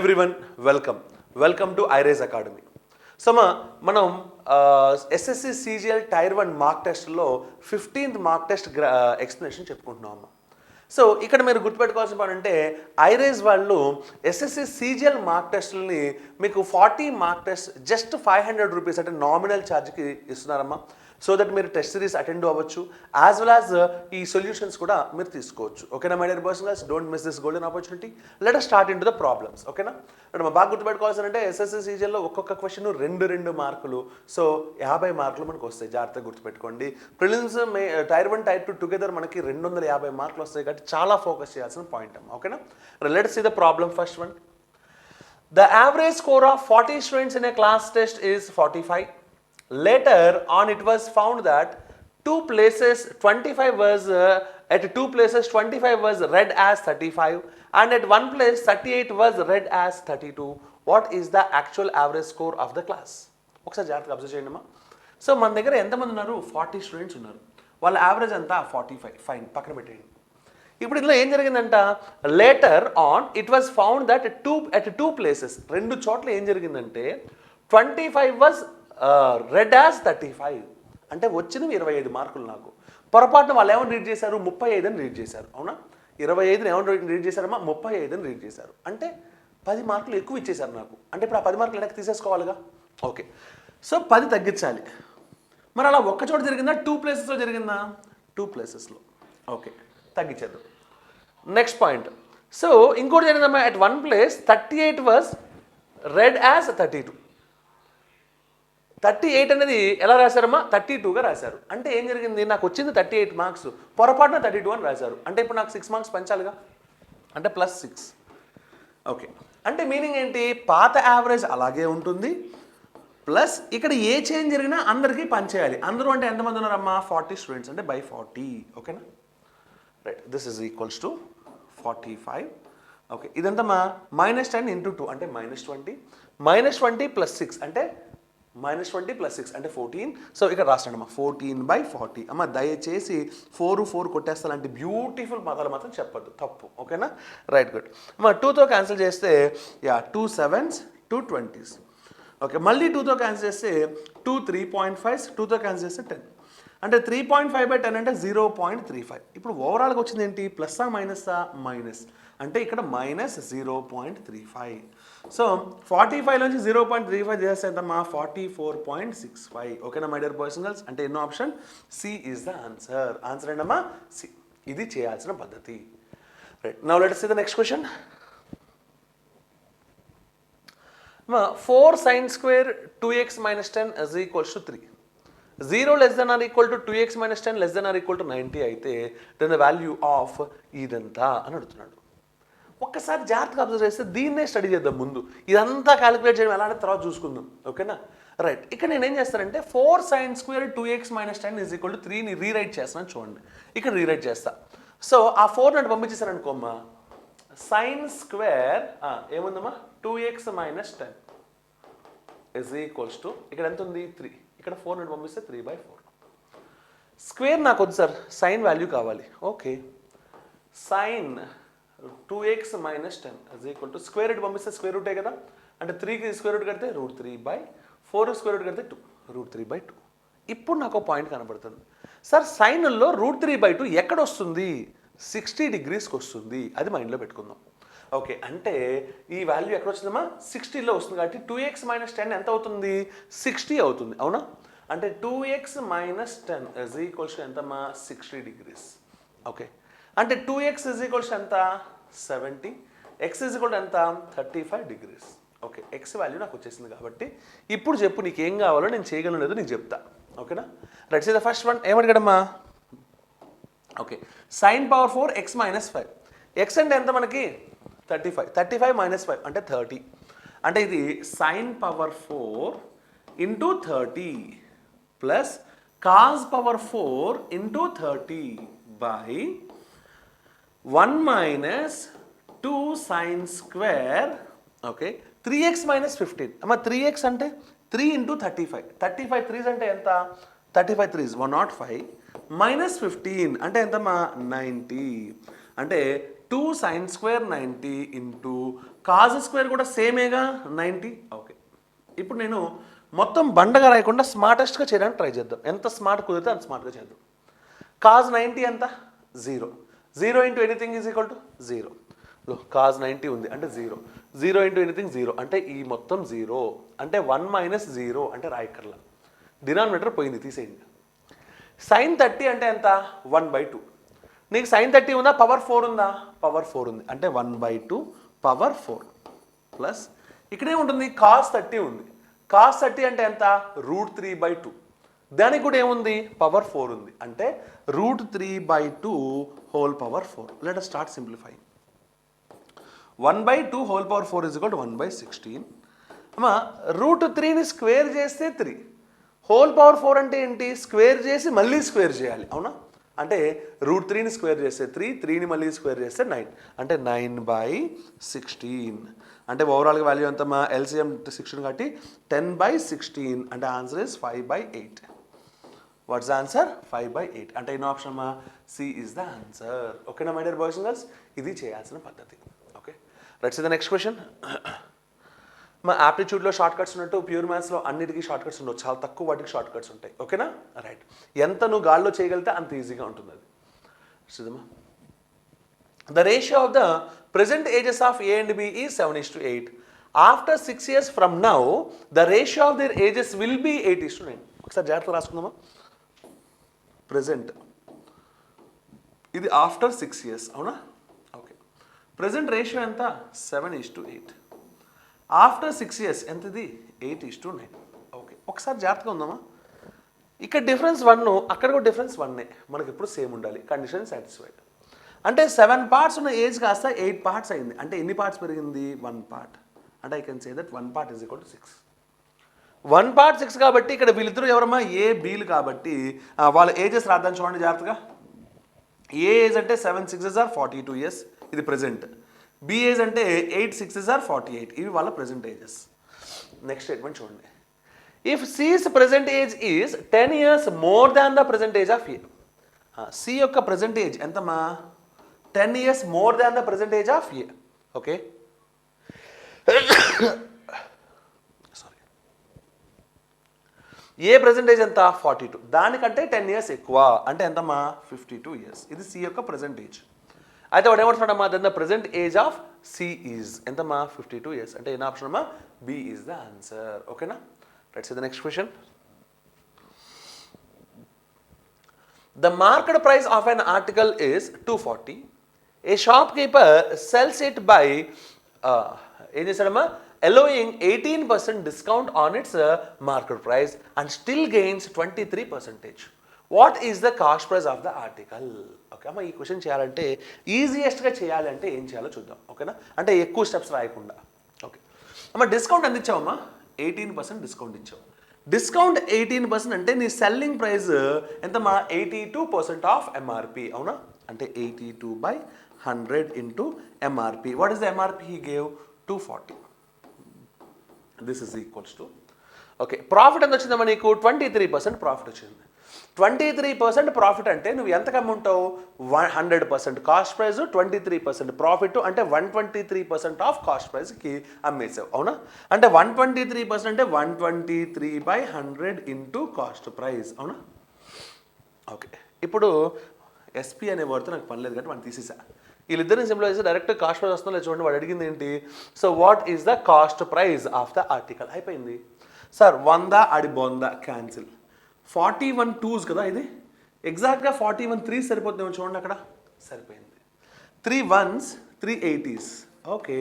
Everyone welcome to ఐరేజ్ academy. So మనం SSC CGL tyre 1 mark టెస్ట్లో 15th mark test explanation చెప్పుకుంటున్నాం అమ్మ. So ఇక్కడ మీరు గుర్తుపెట్టుకోవాల్సిన పని అంటే ఐరేజ్ వాళ్ళు ఎస్ఎస్సి సిజిఎల్ మార్క్ టెస్ట్ని మీకు 40 మార్క్ టెస్ట్ జస్ట్ 500 రూపీస్ అంటే నామినల్ ఛార్జ్కి ఇస్తున్నారమ్మా. సో దట్ మీరు టెస్ట్ సిరీస్ అటెండ్ అవ్వచ్చు, యాజ్ వెల్ యాజ్ ఈ సొల్యూషన్స్ కూడా మీరు తీసుకోవచ్చు. ఓకేనా my dear boys and girls, don't miss this golden opportunity. Let us start into the problems. ఓకేనా, మనం బాగా గుర్తుపెట్టుకోవాల్సిందంటే ఎస్ఎస్సి సిజిఎల్లో ఒక్కొక్క క్వశ్చన్ 2 మార్కులు, సో 50 మార్కులు మనకు వస్తాయి. జాగ్రత్తగా గుర్తుపెట్టుకోండి. ప్రిలిమ్స్ టైర్ 1 టైర్ 2 టుగెదర్ మనకి 250 మార్కులు వస్తాయి కాబట్టి చాలా ఫోకస్ చేయాల్సిన పాయింట్ అమ్మా. ఓకేనా, let us see the problem. First one, the average score of 40 students in a class test is 45. Later on it was found that at 2 places 25 was read as 35 and at one place 38 was read as 32. What is the actual average score of the class? ఒకసారి జాగ్రత్తగా observe చేయండి అమ్మా. So మన దగ్గర ఎంతమంది ఉన్నారు? 40 students ఉన్నారు. వాళ్ళ యావరేజ్ అంతా 45. ఫైన్, పక్కన పెట్టేయండి. ఇప్పుడు ఇందులో ఏం జరిగిందంట, later on it was found that at two places, 2 చోట్ల ఏం జరిగిందంటే 25 వాజ్ రెడ్ యాజ్ 35 అంటే వచ్చినవి 25 మార్కులు. నాకు పొరపాటున వాళ్ళు ఏమని రీడ్ చేశారు? 35 అని రీడ్ చేశారు. అవునా, 25ని ఏమని రీడ్ చేశారమ్మా? 35 అని రీడ్ చేశారు. అంటే 10 మార్కులు ఎక్కువ ఇచ్చేశారు నాకు. అంటే ఇప్పుడు ఆ 10 మార్కులు వెనక్కి తీసేసుకోవాలిగా. ఓకే, సో 10 తగ్గించాలి. మరి అలా ఒక్క చోట జరిగిందా? 2 ప్లేసెస్లో జరిగిందా? 2 ప్లేసెస్లో. ఓకే, తగ్గించేద్దాం. నెక్స్ట్ పాయింట్, సో ఇంకోటి జరిగిందమ్మా, at one place 38 was red as 32. 38 అనేది ఎలా రాశారమ్మా? 32గా రాశారు. అంటే ఏం జరిగింది? నాకు వచ్చింది 38 మార్క్స్, పొరపాటున 32 అని రాశారు. అంటే ఇప్పుడు నాకు 6 మార్క్స్ పెంచాలిగా, అంటే +6. ఓకే, అంటే మీనింగ్ ఏంటి? పాత యావరేజ్ అలాగే ఉంటుంది, ప్లస్ ఇక్కడ ఏ చేంజ్ జరిగినా అందరికీ పనిచేయాలి. అందరూ అంటే ఎంతమంది ఉన్నారమ్మా? 40 స్టూడెంట్స్, అంటే by 40. ఓకేనా, right, this is equals to 45. Okay, ఇదంతా -10 × 2 అంటే -20, -20 + 6 అంటే -20 + 6 అంటే 14. సో ఇక్కడ రాస్తాడు అమ్మా 14/40. అమ్మ దయచేసి 4 కొట్టేస్తానంటే బ్యూటిఫుల్ పదాలు మాత్రం చెప్పద్దు, తప్పు. ఓకేనా, రైట్, గుడ్. అమ్మ 2తో క్యాన్సిల్ చేస్తే 2 7s 2 20s. ఓకే, మళ్ళీ 2తో క్యాన్సిల్ చేస్తే 2 3.5s, 2తో క్యాన్సిల్ చేస్తే 10 అంటే 3.5/10 అంటే 0.35. ఇప్పుడు ఓవరాల్గా వచ్చింది ఏంటి? ప్లస్సా మైనస్సా? మైనస్. అంటే ఇక్కడ -0.35. సో 45 నుంచి 0.35 చేస్తే ఎంతమ్మా? 44.65. ఓకేనా my dear boys and girls, అంటే ఎన్నో option? C is the answer. Answer ఏంటమ్మా? సి. ఇది చేయాల్సిన పద్ధతి. Right, now let us see the next question. 4 sin square 2x - 10 is equals to 3. 0 less than or equal to 2x - 10 less than or equal to 90 అయితే then the value of ఇదంతా అని అడుగుతున్నాడు. ఒక్కసారి జాగ్రత్తగా అబ్జర్వ్ చేస్తే దీన్నే స్టడీ చేద్దాం ముందు. ఇదంతా క్యాలిక్యులేట్ చేయడం ఎలా అంటే తర్వాత చూసుకుందాం. ఓకేనా, రైట్. ఇక్కడ నేను ఏం చేస్తానంటే 4 sin square 2x - 10 is equal to 3ని rewrite చేస్తాను. చూడండి, ఇక్కడ రీరైట్ చేస్తా. సో ఆ 4 నన్ను పంపించేసాను అనుకోమ్మా, sin square ఏముందమ్మా? 2x - 10 is equals to ఇక్కడ ఎంత ఉంది? 3. ఇక్కడ 4 నుండి పంపిస్తే 3/4. స్క్వేర్ నాకు వద్దు సార్, సైన్ వాల్యూ కావాలి. Okay, sine 2x - 10 is equal to square root పంపిస్తే స్క్వేర్ రూటే కదా, అంటే 3కి స్క్వేర్ రూట్ కడితే √3/4, స్క్వేర్ రూట్ కడితే 2 √3/2. ఇప్పుడు నాకు ఒక పాయింట్ కనబడుతుంది సార్, సైన్లో √3/2 ఎక్కడ వస్తుంది? 60 degreesకి వస్తుంది. అది మైండ్లో పెట్టుకుందాం. ఓకే, అంటే ఈ వాల్యూ ఎక్కడ వచ్చిందమ్మా? 60లో వస్తుంది కాబట్టి 2x - 10 ఎంత అవుతుంది? 60 అవుతుంది. అవునా, అంటే 2x - 10 is equals to ఎంతమ్మా? 60 degrees. ఓకే, అంటే 2x is equals to ఎంత? 70. x is equal to ఎంత? 35 degrees. ఓకే, x వాల్యూ నాకు వచ్చేసింది కాబట్టి ఇప్పుడు చెప్పు నీకు ఏం కావాలో నేను చేయగలను లేదో నీకు చెప్తా. ఓకేనా, రైట్. ద ఫస్ట్ వన్ ఏమడిగాడమ్మా? Okay, sin power 4 x - 5. x అంటే ఎంత మనకి? 35. 35 - 5 అంటే 30. అంటే ఇది sin power 4 × 30 plus cos power 4 × 30 by 1 - 2 sin square. Okay, 3x - 15. అమ్మ 3x అంటే 3 × 35. 35 3s అంటే ఎంత? 35 3s 105 - 15 అంటే ఎంతమ్మా? 90. అంటే 2 sin square 90 into cause square కూడా సేమేగా 90. ఓకే, ఇప్పుడు నేను మొత్తం బండగా రాయకుండా స్మార్టెస్ట్గా చేయడానికి ట్రై చేద్దాం. ఎంత స్మార్ట్ కుదిరితే అంత స్మార్ట్గా చేద్దాం. కాజ్ 90 ఎంత? 0. 0 into anything is equal to 0. Cause 90 ఉంది అంటే 0. 0 ఇంటూ ఎనీథింగ్ 0 అంటే ఈ మొత్తం 0 అంటే 1 మైనస్ 0 అంటే రాయకర్లా. డినామినేటర్ పోయింది, తీసేయండి. sin 30 అంటే ఎంత? 1/2. నీకు sin 30 ఉందా? పవర్ 4 ఉందా? పవర్ 4 ఉంది అంటే 1/2 పవర్ 4 ప్లస్ ఇక్కడే ఉంటుంది cos 30 ఉంది. cos 30 అంటే ఎంత? √3/2. దానికి కూడా ఏముంది? పవర్ 4 ఉంది అంటే √3/2 whole power 4. Let us start simplifying. 1/2 whole power 4 is equal to 1/16. అమ్మా √3ని స్క్వేర్ చేస్తే 3. హోల్ పవర్ 4 అంటే ఏంటి? స్క్వేర్ చేసి మళ్ళీ స్క్వేర్ చేయాలి, అవునా? అంటే √3ని స్క్వేర్ చేస్తే 3, 3ని మళ్ళీ స్క్వేర్ చేస్తే 9 అంటే 9/16. అంటే ఓవరాల్గా వాల్యూ ఎంతమ్మా? ఎల్సిఎం 16 కాబట్టి 10/16 అంటే answer is 5/8. What's the answer? 5/8 అంటే ఎన్నో ఆప్షన్ అమ్మా? C is the answer. ఓకేనా my dear boys and girls? ఇది చేయాల్సిన పద్ధతి. Okay, let's see the next question. మా యాప్టిట్యూడ్లో షార్ట్ కట్స్ ఉన్నట్టు ప్యూర్ మ్యాథ్స్లో అన్నిటికీ షార్ట్ కట్స్ ఉండవు, చాలా తక్కువ వాటికి షార్ట్ కట్స్ ఉంటాయి. ఓకేనా? రైట్, ఎంత నువ్వు గాల్లో చేయగలిగితే అంత ఈజీగా ఉంటుంది అది. చూద్దామా. The ratio of the present ages of A and B is 7:8. After 6 years from now, the ratio of their ages will be 8:9. ఒకసారి జాగ్రత్తగా రాసుకుందామా. ప్రెజెంట్ ఇది ఆఫ్టర్ 6 years, అవునా? ఓకే, ప్రెజెంట్ రేషియో ఎంత? 7:8. ఆఫ్టర్ 6 years ఎంత? ఇది 8:9. ఓకే, ఒకసారి జాగ్రత్తగా ఉందామా. ఇక్కడ డిఫరెన్స్ 1, అక్కడ కూడా డిఫరెన్స్ 1. మనకి ఎప్పుడు సేమ్ ఉండాలి. Condition satisfied. అంటే 7 parts ఉన్న ఏజ్ కాస్త 8 parts అయింది. అంటే ఎన్ని పార్ట్స్ పెరిగింది? 1 part. అంటే I can say that 1 part is equal to 6. 1 part 6 కాబట్టి ఇక్కడ వీళ్ళిద్దరూ ఎవరమ్మా? ఏ బీలు కాబట్టి వాళ్ళ ఏజెస్ రాద్దాం చూడండి జాగ్రత్తగా. ఏ ఏజ్ అంటే 7 6s are 42 years, ఇది ప్రెజెంట్. బి ఏజ్ అంటే 8 6s are 48, ఇవి వాళ్ళ ప్రెజెంట్ ఏజెస్. నెక్స్ట్ స్టేట్మెంట్ చూడండి. If C's present age is 10 years more than the present age of A. C యొక్క ప్రెజెంట్ ఏజ్ ఎంతమ్మా? 10 years more than the present age of A. Okay, sorry, A present age ఎంత? 42. దానికంటే 10 years ఎక్కువ అంటే ఎంతమ్మా? 52 years. ఇది C యొక్క present age. అయితే వాడు ఏమంటున్నాడమ్మా? Then the present age of C is ఎంతమ్మా? 52 years. అంటే ఏం ఆప్షన్ అమ్మా? B is the answer. ఓకేనా? Let's see the next question. The market price of an article is 240. A shopkeeper sells it by ఏం చేశాడమ్మా? allowing 18% discount on its market price and still gains 23%. What is the cost price of the article? Okay అమ్మా, ఈ question చేయాలంటే ఈజియెస్ట్గా చేయాలంటే ఏం చేయాలో చూద్దాం. ఓకేనా? అంటే ఎక్కువ స్టెప్స్ రాయకుండా. ఓకే అమ్మా, డిస్కౌంట్ ఎంత ఇచ్చావమ్మా? 18% డిస్కౌంట్ ఇచ్చావు. డిస్కౌంట్ 18% అంటే నీ సెల్లింగ్ ప్రైస్ ఎంతమ్మా? 82% ఆఫ్ ఎంఆర్పి, అవునా? అంటే 82/100 into MRP. What is the MRP he gave? 240. This is equals to okay. Profit ఎంత వచ్చిందమ్మా నీకు? 23% ప్రాఫిట్ వచ్చింది. 23% ప్రాఫిట్ అంటే నువ్వు ఎంతకు అమ్ముంటావు? 100% కాస్ట్ ప్రైస్, 23% ప్రాఫిట్ అంటే 123% ఆఫ్ కాస్ట్ ప్రైస్కి అమ్మేసావు, అవునా? అంటే 123% అంటే 123/100 ఇంటూ కాస్ట్ ప్రైస్, అవునా? ఓకే, ఇప్పుడు ఎస్పీ అనే వర్డ్తో నాకు పని లేదు కాబట్టి మనం తీసేసా. వీళ్ళిద్దరిని సింపుల్ చేసి డైరెక్ట్ కాస్ట్ ప్రైస్ వస్తుందో లేదు చూడండి. వాడు అడిగింది ఏంటి? So what is the cost price of the article. అయిపోయింది సార్. 100 అడి 100 క్యాన్సిల్. 41 2s కదా, ఇది ఎగ్జాక్ట్గా 41 3 సరిపోతుందేమో చూడండి అక్కడ. సరిపోయింది. 3 1s 3 80s. Okay,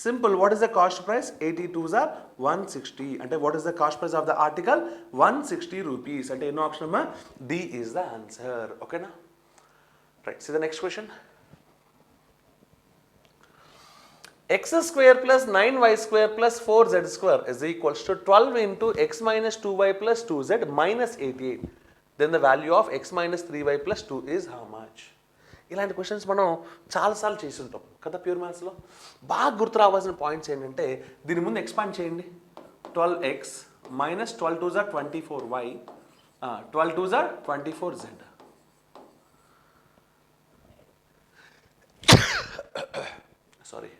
simple. What is the cost price? 82s are 160. అంటే what is the cost price of the article? 160 rupees. అంటే ఎన్నో ఆప్షన్ అమ్మా? D is the answer. ఓకేనా? Right, see the next question. x square plus 9y square plus 4z square is equals to 12 into x minus 2y plus 2z minus 88. Then the value of x minus 3y plus 2 is how much? ఇలాంటి questions మనం చాలాసార్లు చేసి ఉంటాం కదా pure మ్యాథ్స్లో. బాగా గుర్తు రావాల్సిన పాయింట్స్ ఏంటంటే దీని ముందు ఎక్స్పాండ్ చేయండి. 12x minus 12 2s are 24y, 12 2s are 24z. Sorry,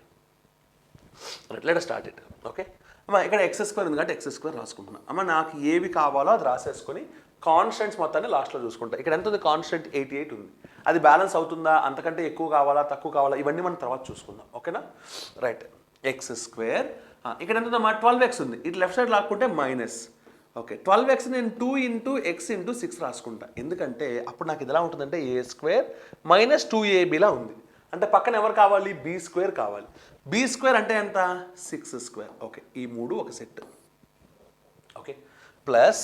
let start it. Okay అమ్మ, ఇక్కడ ఎక్స్ స్క్వేర్ ఉంది కాబట్టి ఎక్స్ స్క్వేర్ రాసుకుంటున్నా. అమ్మ నాకు ఏవి కావాలో అది రాసేసుకొని కాన్స్టెంట్స్ మొత్తాన్ని లాస్ట్లో చూసుకుంటా. ఇక్కడ ఎంత ఉంది? కాన్స్టెంట్ 88 ఉంది. అది బ్యాలెన్స్ అవుతుందా, అంతకంటే ఎక్కువ కావాలా, తక్కువ కావాలా, ఇవన్నీ మనం తర్వాత చూసుకుందాం. ఓకేనా? రైట్. ఎక్స్ స్క్వేర్ ఇక్కడ ఎంత ఉందమ్మా? 12x ఉంది. ఇటు లెఫ్ట్ సైడ్ లాక్కుంటే మైనస్. ఓకే, 12x నేను 2 ఇంటూ ఎక్స్ ఇంటూ 6 రాసుకుంటా. ఎందుకంటే అప్పుడు నాకు ఇది ఎలా ఉంటుందంటే ఏ స్క్వేర్ మైనస్ 2ab ఉంది. అంటే పక్కన ఎవరు కావాలి? బీ స్క్వేర్ కావాలి. బీ స్క్వేర్ అంటే ఎంత? 6 స్క్వేర్. ఓకే, ఈ మూడు ఒక set. Okay, plus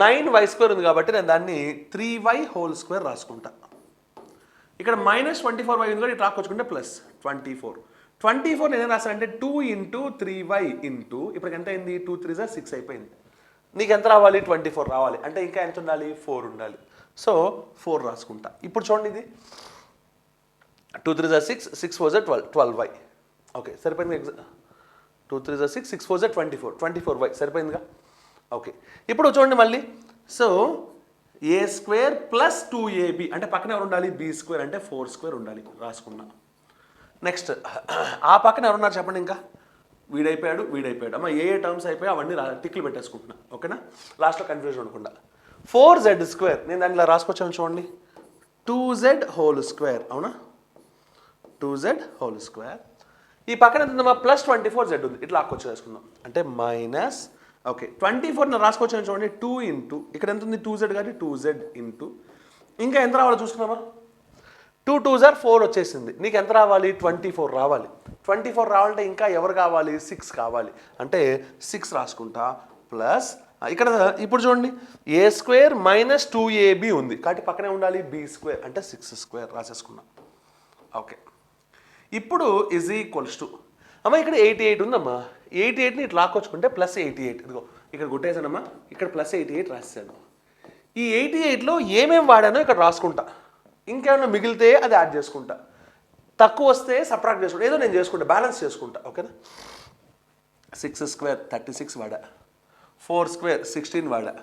9y square ఉంది కాబట్టి నేను దాన్ని 3y హోల్ స్క్వేర్ రాసుకుంటా. ఇక్కడ మైనస్ 24y ఉంది కాబట్టి ఇటు రాకొచ్చుకుంటే ప్లస్ 24 నేను ఏం రాశానంటే 2 ఇంటూ 3y ఇంటూ ఇప్పుడు ఎంత అయింది? 2 3 6 అయిపోయింది. నీకు ఎంత రావాలి? 24 రావాలి. అంటే ఇంకా ఎంత ఉండాలి? 4 ఉండాలి. సో 4 రాసుకుంటా. ఇప్పుడు చూడండి, ఇది 2 3 6, 6 4 12y. ఓకే, సరిపోయింది. 2 3 6, 6 4 24y సరిపోయిందిగా. ఓకే, ఇప్పుడు చూడండి మళ్ళీ. సో ఏ స్క్వేర్ ప్లస్ 2ab అంటే పక్కన ఎవరు ఉండాలి? బీ స్క్వేర్ అంటే 4 స్క్వేర్ ఉండాలి. రాసుకున్నా. నెక్స్ట్ ఆ పక్కన ఎవరున్నారు చెప్పండి? ఇంకా వీడైపోయాడు. అమ్మ ఏ టర్మ్స్ అయిపోయి అవన్నీ టిక్లు పెట్టేసుకుంటున్నా. ఓకేనా? లాస్ట్లో కన్ఫ్యూజన్ ఉండకుండా 4z స్క్వేర్ నేను దాన్ని ఇలా రాసుకొచ్చాను చూడండి. 2z whole square. అవునా? 2z whole square. ఈ పక్కన ఎంత ఉందమ్మా? ప్లస్ 24z ఉంది. ఇట్లా లాక్కొచ్చి వేసుకుందాం. అంటే మైనస్. ఓకే, 24 నేను రాసుకొచ్చాను చూడండి. 2 ఇంటూ ఇక్కడ ఎంత ఉంది? 2z కాబట్టి 2z ఇంటూ ఇంకా ఎంత రావాలో చూసుకున్నామా? 2 2s 4 వచ్చేసింది. నీకు ఎంత రావాలి? 24 రావాలి. 24 రావాలంటే ఇంకా ఎవరు కావాలి? 6 కావాలి. అంటే 6 రాసుకుంటా. ప్లస్ ఇక్కడ ఇప్పుడు చూడండి, ఏ స్క్వేర్ మైనస్ 2ab ఉంది కాబట్టి పక్కనే ఉండాలి బీ స్క్వేర్ అంటే 6 స్క్వేర్ రాసేసుకున్నాం. ఓకే, ఇప్పుడు ఈజ్ ఈక్వల్స్ టు అమ్మ ఇక్కడ 88 ఉందమ్మా. 88ని ఇట్లా లాక్కొచ్చుకుంటే ప్లస్ 88. ఇదిగో ఇక్కడ కొట్టేసానమ్మా. ఇక్కడ ప్లస్ 88 రాసాను. ఈ 88లో ఏమేమి వాడానో ఇక్కడ రాసుకుంటా. ఇంకేమైనా మిగిలితే అది యాడ్ చేసుకుంటా. తక్కువ వస్తే సబ్ట్రాక్ట్ చేసుకుంటా. ఏదో నేను చేసుకుంటా, బ్యాలెన్స్ చేసుకుంటా. ఓకేనా? 6 స్క్వేర్ 36 వాడా. 4 స్క్వేర్ 16 వాడా.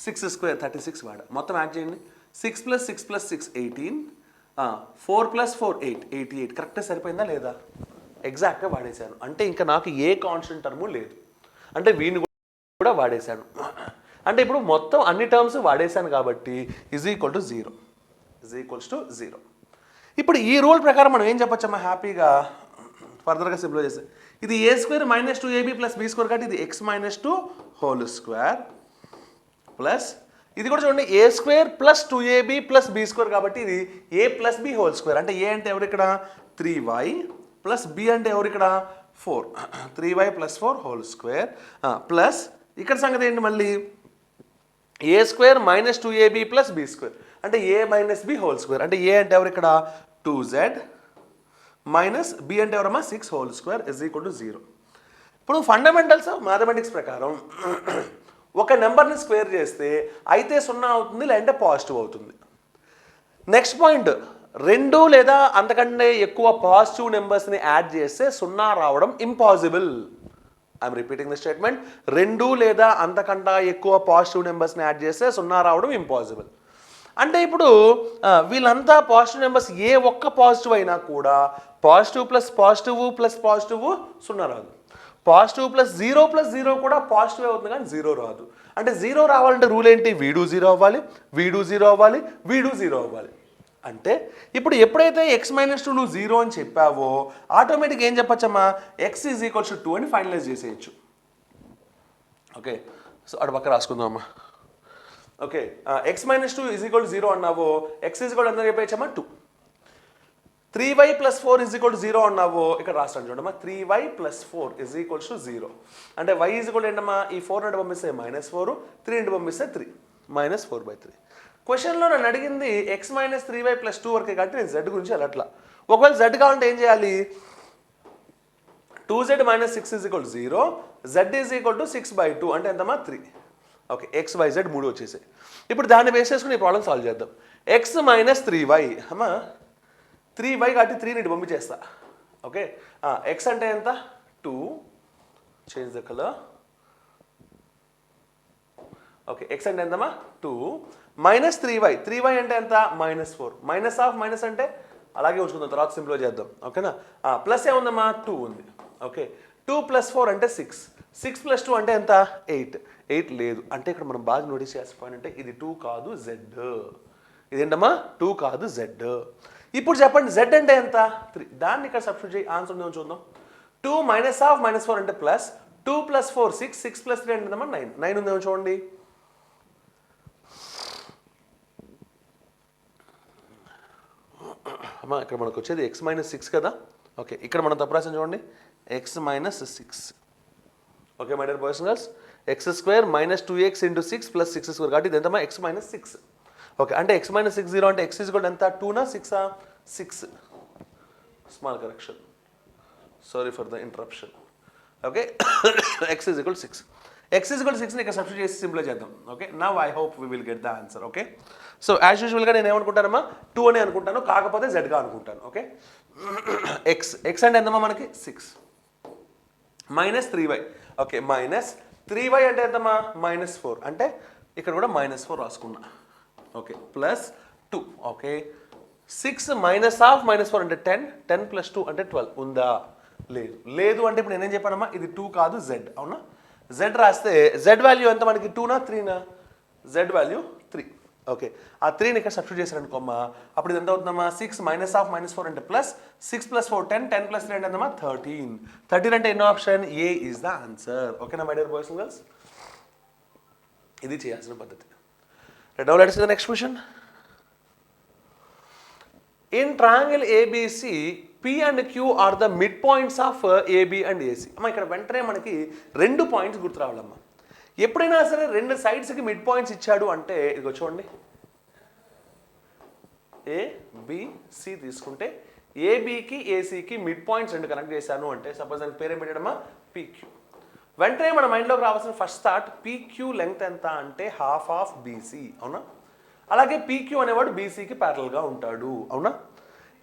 6 స్క్వేర్ 36 వాడా. మొత్తం యాడ్ చేయండి. 6 + 6 + 6 18. 4 + 4 8 88. కరెక్ట్గా సరిపోయిందా లేదా? ఎగ్జాక్ట్గా వాడేశాను. అంటే ఇంకా నాకు ఏ కాన్స్టెంట్ టర్ము లేదు. అంటే వీడిని కూడా వాడేశాను. అంటే ఇప్పుడు మొత్తం అన్ని టర్మ్స్ వాడేశాను కాబట్టి ఈజ్ ఈక్వల్ టు 0. ఇప్పుడు ఈ రూల్ ప్రకారం మనం ఏం చెప్పొచ్చమ్మా? హ్యాపీగా ఫర్దర్గా సింప్లిఫై చేస్తే ఇది a square minus 2ab plus b square కాబట్టి ఇది x minus 2 whole square plus ఇది కూడా చూడండి ఏ square plus 2ab plus b square కాబట్టి ఇది a plus B whole square. అంటే ఏ అంటే ఎవరు ఇక్కడ? 3y ప్లస్ బి అంటే ఎవరు ఇక్కడ? 4. 3y + 4 హోల్ స్క్వేర్ ప్లస్ ఇక్కడ సంగతి ఏంటి మళ్ళీ? A square minus 2ab plus b square అంటే a minus b whole square. అంటే ఏ అంటే ఎవరు ఇక్కడ? 2z మైనస్ బి అంటే ఎవరమ్మా? 6 whole square is equal to 0. ఇప్పుడు ఫండమెంటల్స్ ఆఫ్ మ్యాథమెటిక్స్ ప్రకారం ఒక నెంబర్ని స్క్వేర్ చేస్తే అయితే 0 అవుతుంది, లేదంటే పాజిటివ్ అవుతుంది. నెక్స్ట్ పాయింట్, 2 లేదా అంతకంటే ఎక్కువ పాజిటివ్ నెంబర్స్ని యాడ్ చేస్తే 0 రావడం impossible. I'm repeating the statement. 2 లేదా అంతకంటే ఎక్కువ పాజిటివ్ నెంబర్స్ని యాడ్ చేస్తే 0 రావడం ఇంపాసిబుల్. అంటే ఇప్పుడు వీళ్ళంతా పాజిటివ్ నెంబర్స్ ఏ ఒక్క పాజిటివ్ అయినా కూడా positive plus positive plus positive 0 రాదు. పాజిటివ్ ప్లస్ 0 కూడా పాజిటివ్ అవుతుంది కానీ 0 రాదు. అంటే 0 రావాలంటే రూల్ ఏంటి? వీడు 0 అవ్వాలి, వీడు 0 అవ్వాలి, వీడు 0 అవ్వాలి. అంటే ఇప్పుడు ఎప్పుడైతే x మైనస్ 2 నువ్వు 0 అని చెప్పావో ఆటోమేటిక్గా ఏం చెప్పచ్చమ్మా? x ఈజ్ ఈక్వల్స్ టు 2 అని ఫైనలైజ్ చేసేయచ్చు. ఓకే, సో అటు పక్క రాసుకుందామమ్మా. Okay, x minus 2 is equal to 0 అన్నావో x ఈజ్ ఈక్వల్ ఎంత చెప్పేయచ్చమ్మా? 2. 3y + 4 ఈజ్ ఈక్వల్ టు 0 అన్నావో ఇక్కడ రాస్తాను చూడమ్మా. 3y + 4 is equals to 0. అంటే y ఈజ్ ఈక్వల్ ఏంటమ్మా? ఈ 4 నుండి పంపిస్తే -4, 3 నుండి పంపిస్తే 3 -4/3. క్వశ్చన్లో నన్ను అడిగింది x మైనస్ 3y + 2 వరకే కాబట్టి నేను z గురించి అట్లా. ఒకవేళ z కావాలంటే ఏం చేయాలి? 2z - 6 is equal to 0, z is equal to 6/2 అంటే ఎంతమ్మా? 3. ఓకే, x y z 3 వచ్చేసాయి. ఇప్పుడు దాన్ని బేస్ చేసుకుని ఈ ప్రాబ్లం సాల్వ్ చేద్దాం. x మైనస్ 3y అమ్మా 3y కాబట్టి 3 ని పంపించేస్తా. ఓకే, x అంటే ఎంత? 2. Change the colour. Okay X అంటే ఎంతమ్మా 2 మైనస్ 3y 3y అంటే ఎంత -4 మైనస్ ఆఫ్ మైనస్ అంటే అలాగే ఉంచుకుందాం తర్వాత సింపుల్గా చేద్దాం ఓకేనా ప్లస్ ఏముందమ్మా 2 ఉంది ఓకే 2 + 4 అంటే 6 6 + 2 అంటే ఎంత 8 లేదు అంటే ఇక్కడ మనం బాగా నోటీస్ చేసుకోవాలంటే ఇది 2 కాదు జెడ్ ఇదేంటమ్మా 2 కాదు జెడ్ ఇప్పుడు చెప్పండి జెడ్ అంటే ఎంత 3 దాన్ని ఇక్కడ సబ్స్టిట్యూట్ చేయి ఆన్సర్ ఉందేమో చూద్దాం 2 మైనస్ ఆఫ్ -4 అంటే ప్లస్ 2 + 4 6 6 + 3 అంటే 9 ఉందేమో చూడండి అమ్మా ఇక్కడ మనకు వచ్చేది x - 6 కదా ఓకే ఇక్కడ మనం తప్పు రాసాం చూడండి x - 6 okay my dear boys and girls x² - 2x × 6 + 6² కాబట్టి ఇది ఎంతమ్మా x - 6 ఓకే అంటే x - 6 0 అంటే x ఎంత 2నా 6ఆ 6 small correction sorry for the interruption okay x = 6 x = 6ని ఇక్కడ సబ్స్టిట్యూట్ చేసి సింపుల్గా చేద్దాం okay now I hope we will get the answer okay so as యూజువల్గా నేను ఏమనుకుంటానమ్మా 2 అని అనుకుంటాను కాకపోతే జెడ్గా అనుకుంటాను ఓకే x అంటే ఎంతమ్మా మనకి 6 -3y ఓకే -3y అంటే ఎంతమ్మా -4 అంటే ఇక్కడ కూడా -4 రాసుకున్నా ఓకే +2 ఓకే 6 మైనస్ ఆఫ్ -4 అంటే 10 + 2 అంటే 12 ఉందా లేదు అంటే ఇప్పుడు నేనేం చెప్పానమ్మా ఇది 2 కాదు జెడ్ అవునా జెడ్ రాస్తే జెడ్ వాల్యూ ఎంత మనకి 2నా 3నా జెడ్ వాల్యూ 3 ఓకే ఆ 3ని ఇక్కడ సబ్స్టిట్యూట్ చేశారనుకోమ్మా అప్పుడు ఇది ఎంత అవుతుందమ్మా 6 మైనస్ ఆఫ్ -4 అంటే ప్లస్ 6 + 4 10 10 + 3 అంటే ఎంతమ్మా 13 అంటే ఎన్నో option A is the answer ఓకేనా my dear boys and girls ఇది చేయాల్సిన పద్ధతి now let's see the next question in triangle ABC P and Q are the midpoints of AB and AC అమ్మా ఇక్కడ వెంటనే మనకి 2 పాయింట్స్ గుర్తు రావాలమ్మా ఎప్పుడైనా సరే 2 సైడ్స్కి మిడ్ పాయింట్స్ ఇచ్చాడు అంటే ఇదిగో చూడండి ABC తీసుకుంటే ఏబికి ఏసీకి మిడ్ పాయింట్స్ 2 కనెక్ట్ చేశాను అంటే సపోజ్ దానికి పేరు ఏం పెట్టాడమ్మా PQ వెంటనే మన మైండ్లోకి రావాల్సిన ఫస్ట్ థాట్ PQ లెంగ్త్ ఎంత అంటే హాఫ్ ఆఫ్ BC అవునా అలాగే PQ అనేవాడు BCకి ప్యారలల్గా ఉంటాడు అవునా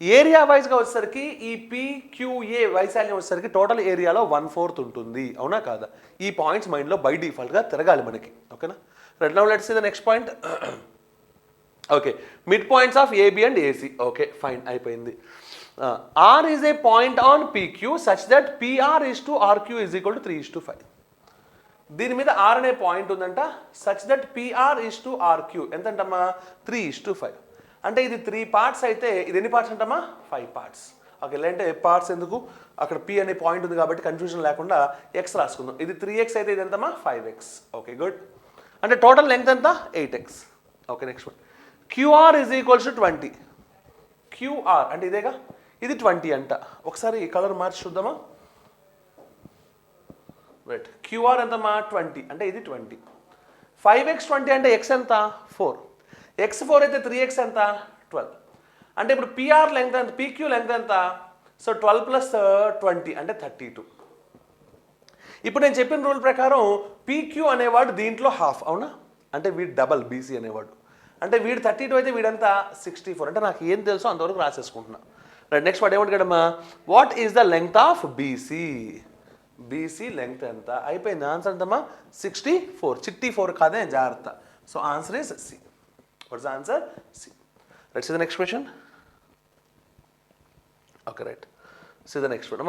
ఏరియా వైజ్గా వచ్చేసరికి ఈ PQA వైశాల్యం వచ్చేసరికి టోటల్ ఏరియాలో 1/4 ఉంటుంది అవునా కాదా ఈ పాయింట్స్ మైండ్లో బై డిఫాల్ట్గా తిరగాలి మనకి ఓకేనా right now let's see the next point okay mid points of AB and AC okay fine అయిపోయింది R is a point on PQ such that PR is to RQ is equal to 3:5 దీని మీద R అనే point ఉందంట such that PR is to RQ ఎంతంటమ్మా 3:5 అంటే ఇది 3 parts అయితే ఇది ఎన్ని పార్ట్స్ అంటమ్మా 5 పార్ట్స్ ఓకే లేదంటే పార్ట్స్ ఎందుకు అక్కడ P అనే పాయింట్ ఉంది కాబట్టి కన్ఫ్యూజన్ లేకుండా x రాసుకుందాం ఇది 3x అయితే ఇది ఎంతమ్మా 5x ఓకే గుడ్ అంటే టోటల్ లెంగ్త్ ఎంత 8x okay next one QR is equals to 20 QR అంటే ఇదేగా ఇది 20 అంట ఒకసారి కలర్ మార్చి చూద్దామా రైట్ QR ఎంతమ్మా 20 అంటే ఇది 20 5x 20 అంటే x ఎంత 4 x4 అయితే 3x ఎంత 12 అంటే ఇప్పుడు PR లెంగ్త్ ఎంత PQ లెంగ్త్ ఎంత సో 12 + 20 అంటే 32 ఇప్పుడు నేను చెప్పిన రూల్ ప్రకారం PQ అనేవాడు దీంట్లో హాఫ్ అవునా అంటే వీడు డబల్ BC అనేవాడు అంటే వీడు 32 అయితే వీడంతా 64 అంటే నాకు ఏం తెలుసో అంతవరకు రాసేసుకుంటున్నా రైట్ నెక్స్ట్ వాడు ఏమంటాడమ్మా what is the length of BC length ఎంత అయిపోయింది ఆన్సర్ ఎంతమ్మా 64 చిట్టి 4 కాదే జాగ్రత్త so answer is C what's the answer C let's see the next question okay right see the next one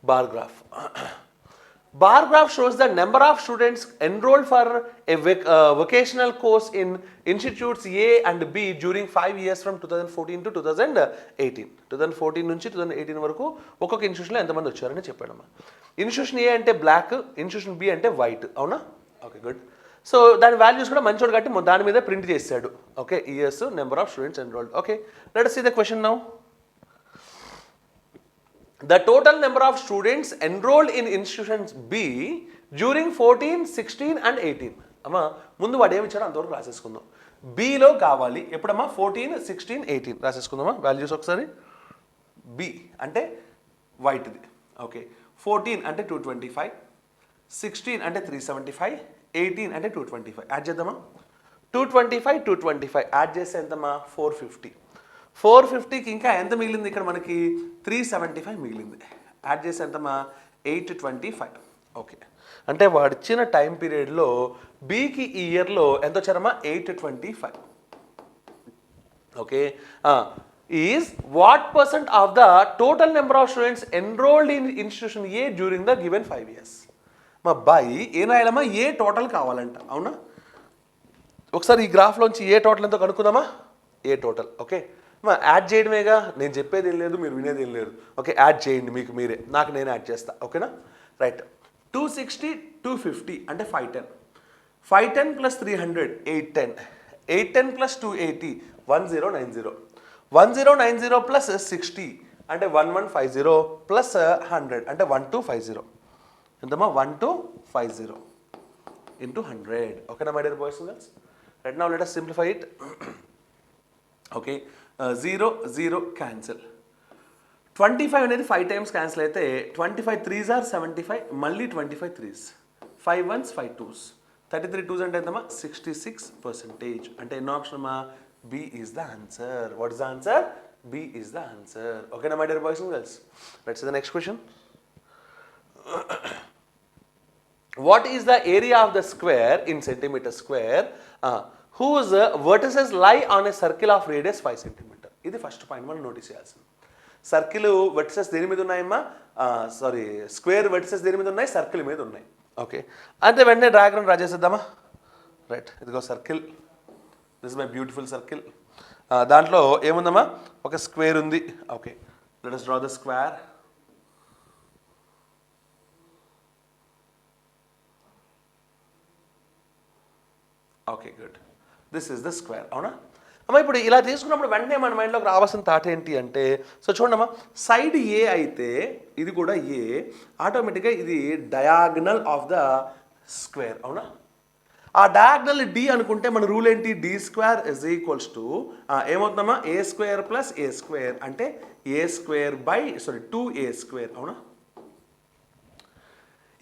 bar graph bar graph shows the number of students enrolled for a vocational course in institutes A and B during 5 years from 2014 to 2018 2014 నుంచి 2018 వరకు ఒక్కొక్క ఇన్స్టిట్యూషన్లో ఎంతమంది వచ్చారని చెప్పాడమ్మా institution ఏ అంటే black institution B అంటే white అవునా okay good so దాని values కూడా మంచోడు కాబట్టి దాని మీద ప్రింట్ చేశాడు okay years number of students enrolled okay let us see the question now the total number of students enrolled in institutions B during 14 16 and 18 అమ్మా ముందు వాడు ఏమి ఇచ్చాడో అంతవరకు రాసేసుకుందాం బిలో కావాలి ఎప్పుడమ్మా 14 16 18 రాసేసుకుందామా వాల్యూస్ ఒకసారి బి అంటే వైట్ది ఓకే 14 అంటే 225 16 అంటే 375 18 అంటే 225 యాడ్ చేద్దామా 225 యాడ్ చేస్తే ఎంతమ్మా 450కి ఇంకా ఎంత మిగిలింది ఇక్కడ మనకి 375 మిగిలింది యాడ్ చేస్తే ఎంతమ్మా 825 ఓకే అంటే వాడిచ్చిన టైం పీరియడ్లో బికి ఈ ఇయర్లో ఎంత వచ్చారమ్మా 825. Okay, is what percent of the total number of students enrolled in institution A during the given 5 years. మా అబ్బాయి ఏం రాయాలమ్మా, ఏ టోటల్ కావాలంట. అవునా, ఒకసారి ఈ గ్రాఫ్లోంచి ఏ టోటల్ ఎంతో కనుక్కుందామా. ఏ టోటల్ ఓకే మా యాడ్ చేయడమేగా, నేను చెప్పేది ఏం లేదు, మీరు వినేది ఏం లేదు. ఓకే, యాడ్ చేయండి మీకు మీరే, నాకు నేను యాడ్ చేస్తా. ఓకేనా, రైట్. 260 250 అంటే 510. 510 ప్లస్ 300 810. 810 ప్లస్ 280 1090. 1090 ప్లస్ 60 అంటే 1150 ప్లస్ 100 అంటే 1250. ఎంతమ్మా, 1250 ఇంటూ 100. ఓకేనా my dear boys and girls. Right now let us simplify it. Okay, 0 0 cancel. 25 అనేది 5 times క్యాన్సిల్ అయితే 25 3s are 75, మళ్ళీ 25 3s, 5 1s 5 2s, 33 2s అంటే ఎంతమ్మా 66%. అంటే ఎన్నో ఆప్షన్ అమ్మా, B is the answer. What is the answer? B is the answer. ఓకేనా my dear boys and girls. Let's see the next question. What is the area of the square in centimeter square whose vertices lie on a circle of radius 5 centimeter? ఇది first point మనం notice చేయాల్సింది. Circle vertices దేని మీద ఉన్నాయమ్మా, sorry square vertices దేని మీద ఉన్నాయి, circle మీద ఉన్నాయి. ఓకే, అంటే వెంటనే డయాగ్రామ్ డ్రా చేసేద్దామా. రైట్, ఇదిగో circle, this is my beautiful circle. దాంట్లో ఏముందమ్మా, ఒక స్క్వేర్ ఉంది. Okay, let us draw the square. Okay good, this is the square. అవునా అమ్మా, ఇప్పుడు ఇలా తీసుకున్నప్పుడు వెంటనే మన మైండ్లోకి రావాల్సిన థాట్ ఏంటి అంటే, సో చూడమ్మా, సైడ్ ఏ అయితే ఇది కూడా ఏ, ఆటోమేటిక్గా ఇది డయాగ్నల్ ఆఫ్ ద స్క్వేర్. అవునా, ఆ డయాగ్నల్ డి అనుకుంటే మన రూల్ ఏంటి, D square is equals to ఏమవుతుందమ్మా, a square plus a square అంటే ఏ స్క్వేర్ బై 2a స్క్వేర్. అవునా,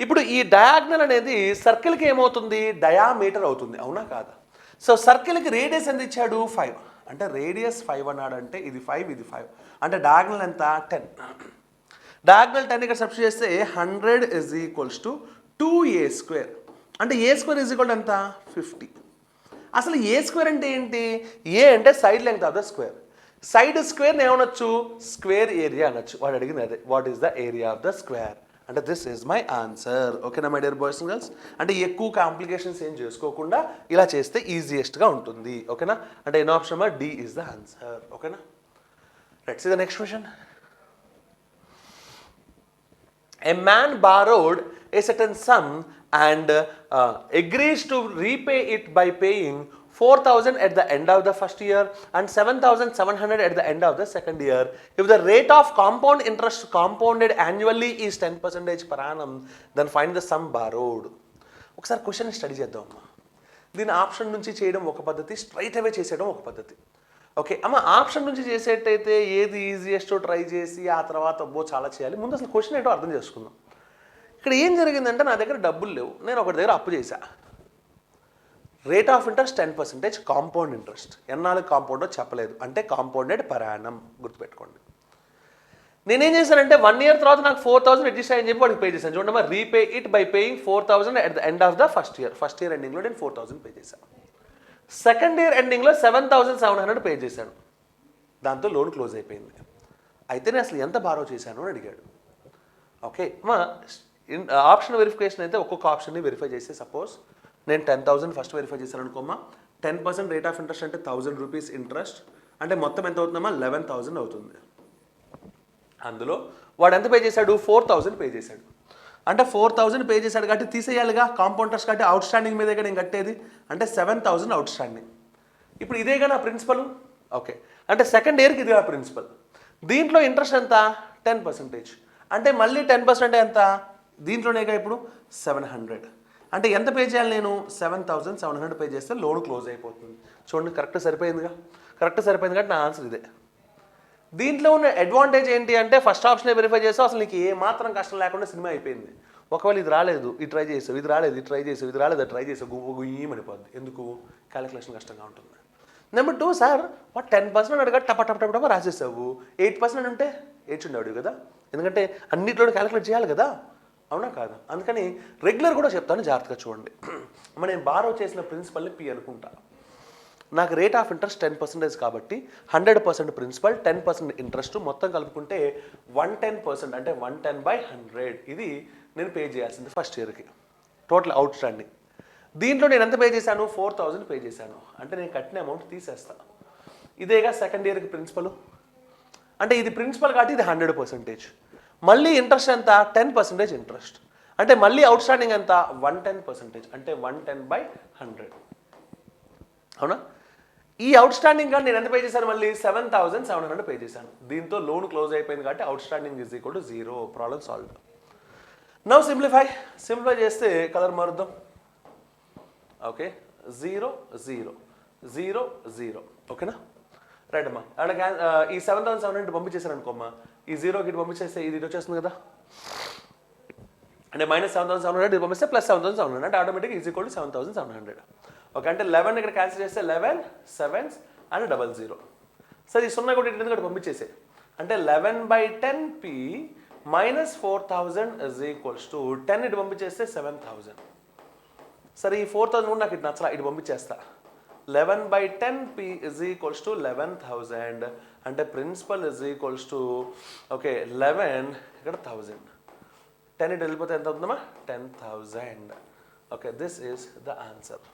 ఇప్పుడు ఈ డయాగ్నల్ అనేది సర్కిల్కి ఏమవుతుంది, డయామీటర్ అవుతుంది. అవునా కాదా. సో సర్కిల్కి రేడియస్ ఎంత ఇచ్చాడు, 5. అంటే రేడియస్ 5 అన్నాడు, అంటే ఇది 5 ఇది 5, అంటే డయాగ్నల్ ఎంత 10. డయాగ్నల్ 10 ఇక్కడ సబ్స్టిట్యూట్ చేస్తే 100 is equals to 2a square. అంటే ఏ స్క్వేర్ ఇజ్ ఈక్వల్ ఎంత 50. అసలు ఏ స్క్వేర్ అంటే ఏంటి, ఏ అంటే side length of the square. Side స్క్వేర్ని ఏమనొచ్చు, స్క్వేర్ ఏరియా అనొచ్చు. వాడు అడిగింది అదే, what is the area of the square. అంటే దిస్ ఈజ్ మై ఆన్సర్. ఓకేనా my dear boys and girls. అంటే ఎక్కువ కాంప్లికేషన్స్ ఏం చేసుకోకుండా ఇలా చేస్తే ఈజియెస్ట్గా ఉంటుంది. ఓకేనా, అంటే ఎన్ option D is the answer. ఓకేనా, let's see the next question. A man borrowed a certain sum and agrees to repay it by paying 4,000 at the end of the first year and 7,700 at the end of the second year. If the rate of compound interest compounded annually is 10% per annum, then find the sum borrowed. ఒకసారి question study చేద్దాం అమ్మా. దీని option నుంచి చేయడం ఒక పద్ధతి, straight అవే చేసేయడం ఒక పద్ధతి. ఓకే అమ్మ, ఆప్షన్ నుంచి చేసేటైతే ఏది ఈజియెస్ట్ ట్రై చేసి ఆ తర్వాత చాలా చేయాలి. ముందు అసలు క్వశ్చన్ ఏంటో అర్థం చేసుకుందాం. ఇక్కడ ఏం జరిగిందంటే, నా దగ్గర డబ్బులు లేవు, నేను ఒకటి దగ్గర అప్పు చేశా. Rate of interest 10%, compound interest. ఎన్నాళ్ళు కాంపౌండో చెప్పలేదు, అంటే కాంపౌండెడ్ పర్ యానం, గుర్తుపెట్టుకోండి. నేనేం చేశానంటే 1 year తర్వాత నాకు 4,000 అడ్జస్ట్ అయ్యని చెప్పి వాడికి పే చేశాను. చూడమ్మా, repay it by paying 4,000 at the end of the first year. First year ఎండింగ్లో నేను 4,000 పే చేశాను. సెకండ్ ఇయర్ ఎండింగ్లో 7,700 పే చేశాను. దాంతో లోన్ క్లోజ్ అయిపోయింది. అయితే నేను అసలు ఎంత బారో చేశాను అని అడిగాడు. ఓకే అమ్మా, ఆప్షన్ వెరిఫికేషన్ అయితే ఒక్కొక్క ఆప్షన్ని వెరిఫై చేసి, సపోజ్ నేను 10,000 ఫస్ట్ వెరిఫై చేశాను అనుకోమ్మా, 10% రేట్ ఆఫ్ ఇంట్రెస్ట్ అంటే 1,000 రూపీస్ ఇంట్రెస్ట్, అంటే మొత్తం ఎంత అవుతుందమ్మా 11,000 అవుతుంది. అందులో వాడు ఎంత పే చేశాడు, 4,000 పే చేశాడు. అంటే 4,000 పే చేశాడు కాబట్టి తీసేయాలిగా, కాంపౌండ్ ఇంట్రెస్ట్ కాబట్టి అవుట్ స్టాండింగ్ మీదే నేను కట్టేది, అంటే 7,000 అవుట్ స్టాండింగ్. ఇప్పుడు ఇదేగా నా ప్రిన్సిపల్. ఓకే, అంటే సెకండ్ ఇయర్కి ఇది నా ప్రిన్సిపల్. దీంట్లో ఇంట్రెస్ట్ ఎంత 10%, అంటే మళ్ళీ 10% అంటే ఎంత, దీంట్లోనేగా ఇప్పుడు 700. అంటే ఎంత పే చేయాలి నేను, 7,700 పే చేస్తే లోన్ క్లోజ్ అయిపోతుంది. చూడండి, కరెక్ట్ సరిపోయిందిగా, కరెక్ట్ సరిపోయింది కాబట్టి నా ఆన్సర్ ఇదే. దీంట్లో ఉన్న అడ్వాంటేజ్ ఏంటి అంటే, ఫస్ట్ ఆప్షన్ వెరిఫై చేసావు, అసలు నీకు ఏ మాత్రం కష్టం లేకుండా సినిమా అయిపోయింది. ఒకవేళ ఇది రాలేదు, ఇది ట్రై చేసావు, ఇది రాలేదు, ఇది ట్రై చేసావు, ఇది రాలేదు, అది ట్రై చేసావు, గుయ్యమనిపోద్ది. ఎందుకు, క్యాలిక్యులేషన్ కష్టంగా ఉంటుంది. నెంబర్ 2, సార్ వాడు 10% అడగా టప టప టప టప రాసేసావు. 8% అంటే 8 ఉండేవాడు కదా, ఎందుకంటే అన్నింటిలో క్యాలిక్యులేట్ చేయాలి కదా. అవునా కాదా? అందుకని రెగ్యులర్ కూడా చెప్తాను, జాగ్రత్తగా చూడండి. నేను బారో చేసిన ప్రిన్సిపల్ని పి అనుకుంటా. నాకు రేట్ ఆఫ్ ఇంట్రెస్ట్ 10% కాబట్టి 100% ప్రిన్సిపల్, 10% ఇంట్రెస్ట్, మొత్తం కలుపుకుంటే 110%, అంటే 110/100 ఇది నేను పే చేయాల్సింది ఫస్ట్ ఇయర్కి టోటల్ అవుట్ స్టాండింగ్. దీంట్లో నేను ఎంత పే చేశాను? 4000 పే చేశాను. అంటే నేను కట్టిన అమౌంట్ తీసేస్తాను. ఇదేగా సెకండ్ ఇయర్కి ప్రిన్సిపల్. అంటే ఇది ప్రిన్సిపల్ కాబట్టి ఇది 100%. మళ్ళీ ఇంట్రెస్ట్ ఎంత? 10% ఇంట్రెస్ట్. అంటే మళ్ళీ అవుట్ స్టాండింగ్ ఎంత? 110%, అంటే 110/100. అవునా? ఈ అవుట్ స్టాండింగ్ కానీ నేను ఎంత పే చేశాను? మళ్ళీ 7700 పే చేశాను. దీంతో లోన్ క్లోజ్ అయిపోయింది కాబట్టి out standing is equal to 0. Problem solve. Now simplify చేస్తే కలర్ మారుద్దాం. ఓకే, 0 0 0 0. ఓకేనా? రైట్ అమ్మా. అండ్ ఈ 7700 పంపించేసాను అనుకోమ్మా, ఈ 0కి ఇటు పంపించేస్తే ఇది వచ్చేస్తుంది కదా, అంటే -7700 ఇది పంపిస్తే +7700, అంటే automatic is equal to 7700. Okay, అంటే 11 ఇక్కడ క్యాన్సిల్ చేస్తే 11 7s అండ్ 00. సరే ఈ 0 కూడా ఇక్కడ పంపించేసే, అంటే 11/10p -4000 ఇజ్ ఈక్వల్స్ టు 10 ఇటు పంపించేస్తే 7000. సరే ఈ 4000 కూడా నాకు ఇటు నచ్చలా, ఇటు పంపించేస్తా. 11/10p ఇజ్ ఈక్వల్స్ టు 11000, అంటే principal is equals to okay 11 ఇక్కడ 1000. 10 ఇటు వెళ్ళిపోతే ఎంత అవుతుందమ్మా? 10,000. Okay, this is the answer.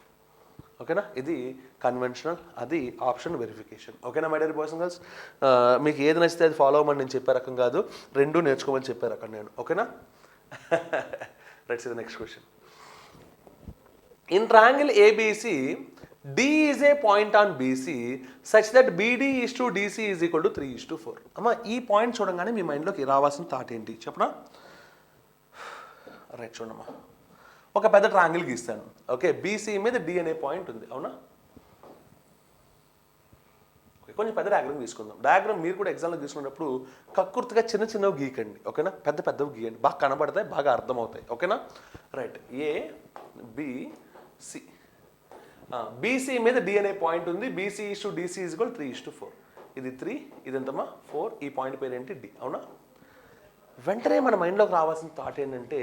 ఓకేనా? ఇది కన్వెన్షనల్, అది ఆప్షన్ వెరిఫికేషన్. ఓకేనా my dear boys and girls? మీకు ఏది నచ్చితే అది ఫాలో అవ్వమని నేను చెప్పే రకం కాదు, రెండు నేర్చుకోమని చెప్పే రకం నేను. ఓకేనా? Let's see the next question. In triangle ABC, D is a point on BC such that BD is to DC is equal to 3:4. అమ్మా ఈ పాయింట్ చూడంగానే మీ మైండ్లోకి రావాల్సిన థాట్ ఏంటి చెప్పనా? రైట్, చూడమ్మా, ఒక పెద్ద ట్రయాంగిల్ గీస్తాను. ఓకే, బీసీ మీద డి అనే పాయింట్ ఉంది. అవునా? కొంచెం పెద్ద డయాగ్రామ్ తీసుకుందాం. డయాగ్రామ్ మీరు కూడా ఎగ్జామ్లో తీసుకున్నప్పుడు కక్కుర్తిగా చిన్న చిన్నవి గీకండి. ఓకేనా? పెద్ద పెద్దవి గీయండి, బాగా కనబడతాయి, బాగా అర్థమవుతాయి. ఓకేనా? Right, A B C. BC మీద డి అనే పాయింట్ ఉంది. BC is to DC is equal 3:4. ఇది 3, ఇది ఎంతమ్మా 4. ఈ పాయింట్ పేరు ఏంటి? డి. అవునా? వెంటనే మన మైండ్లోకి రావాల్సిన థాట్ ఏంటంటే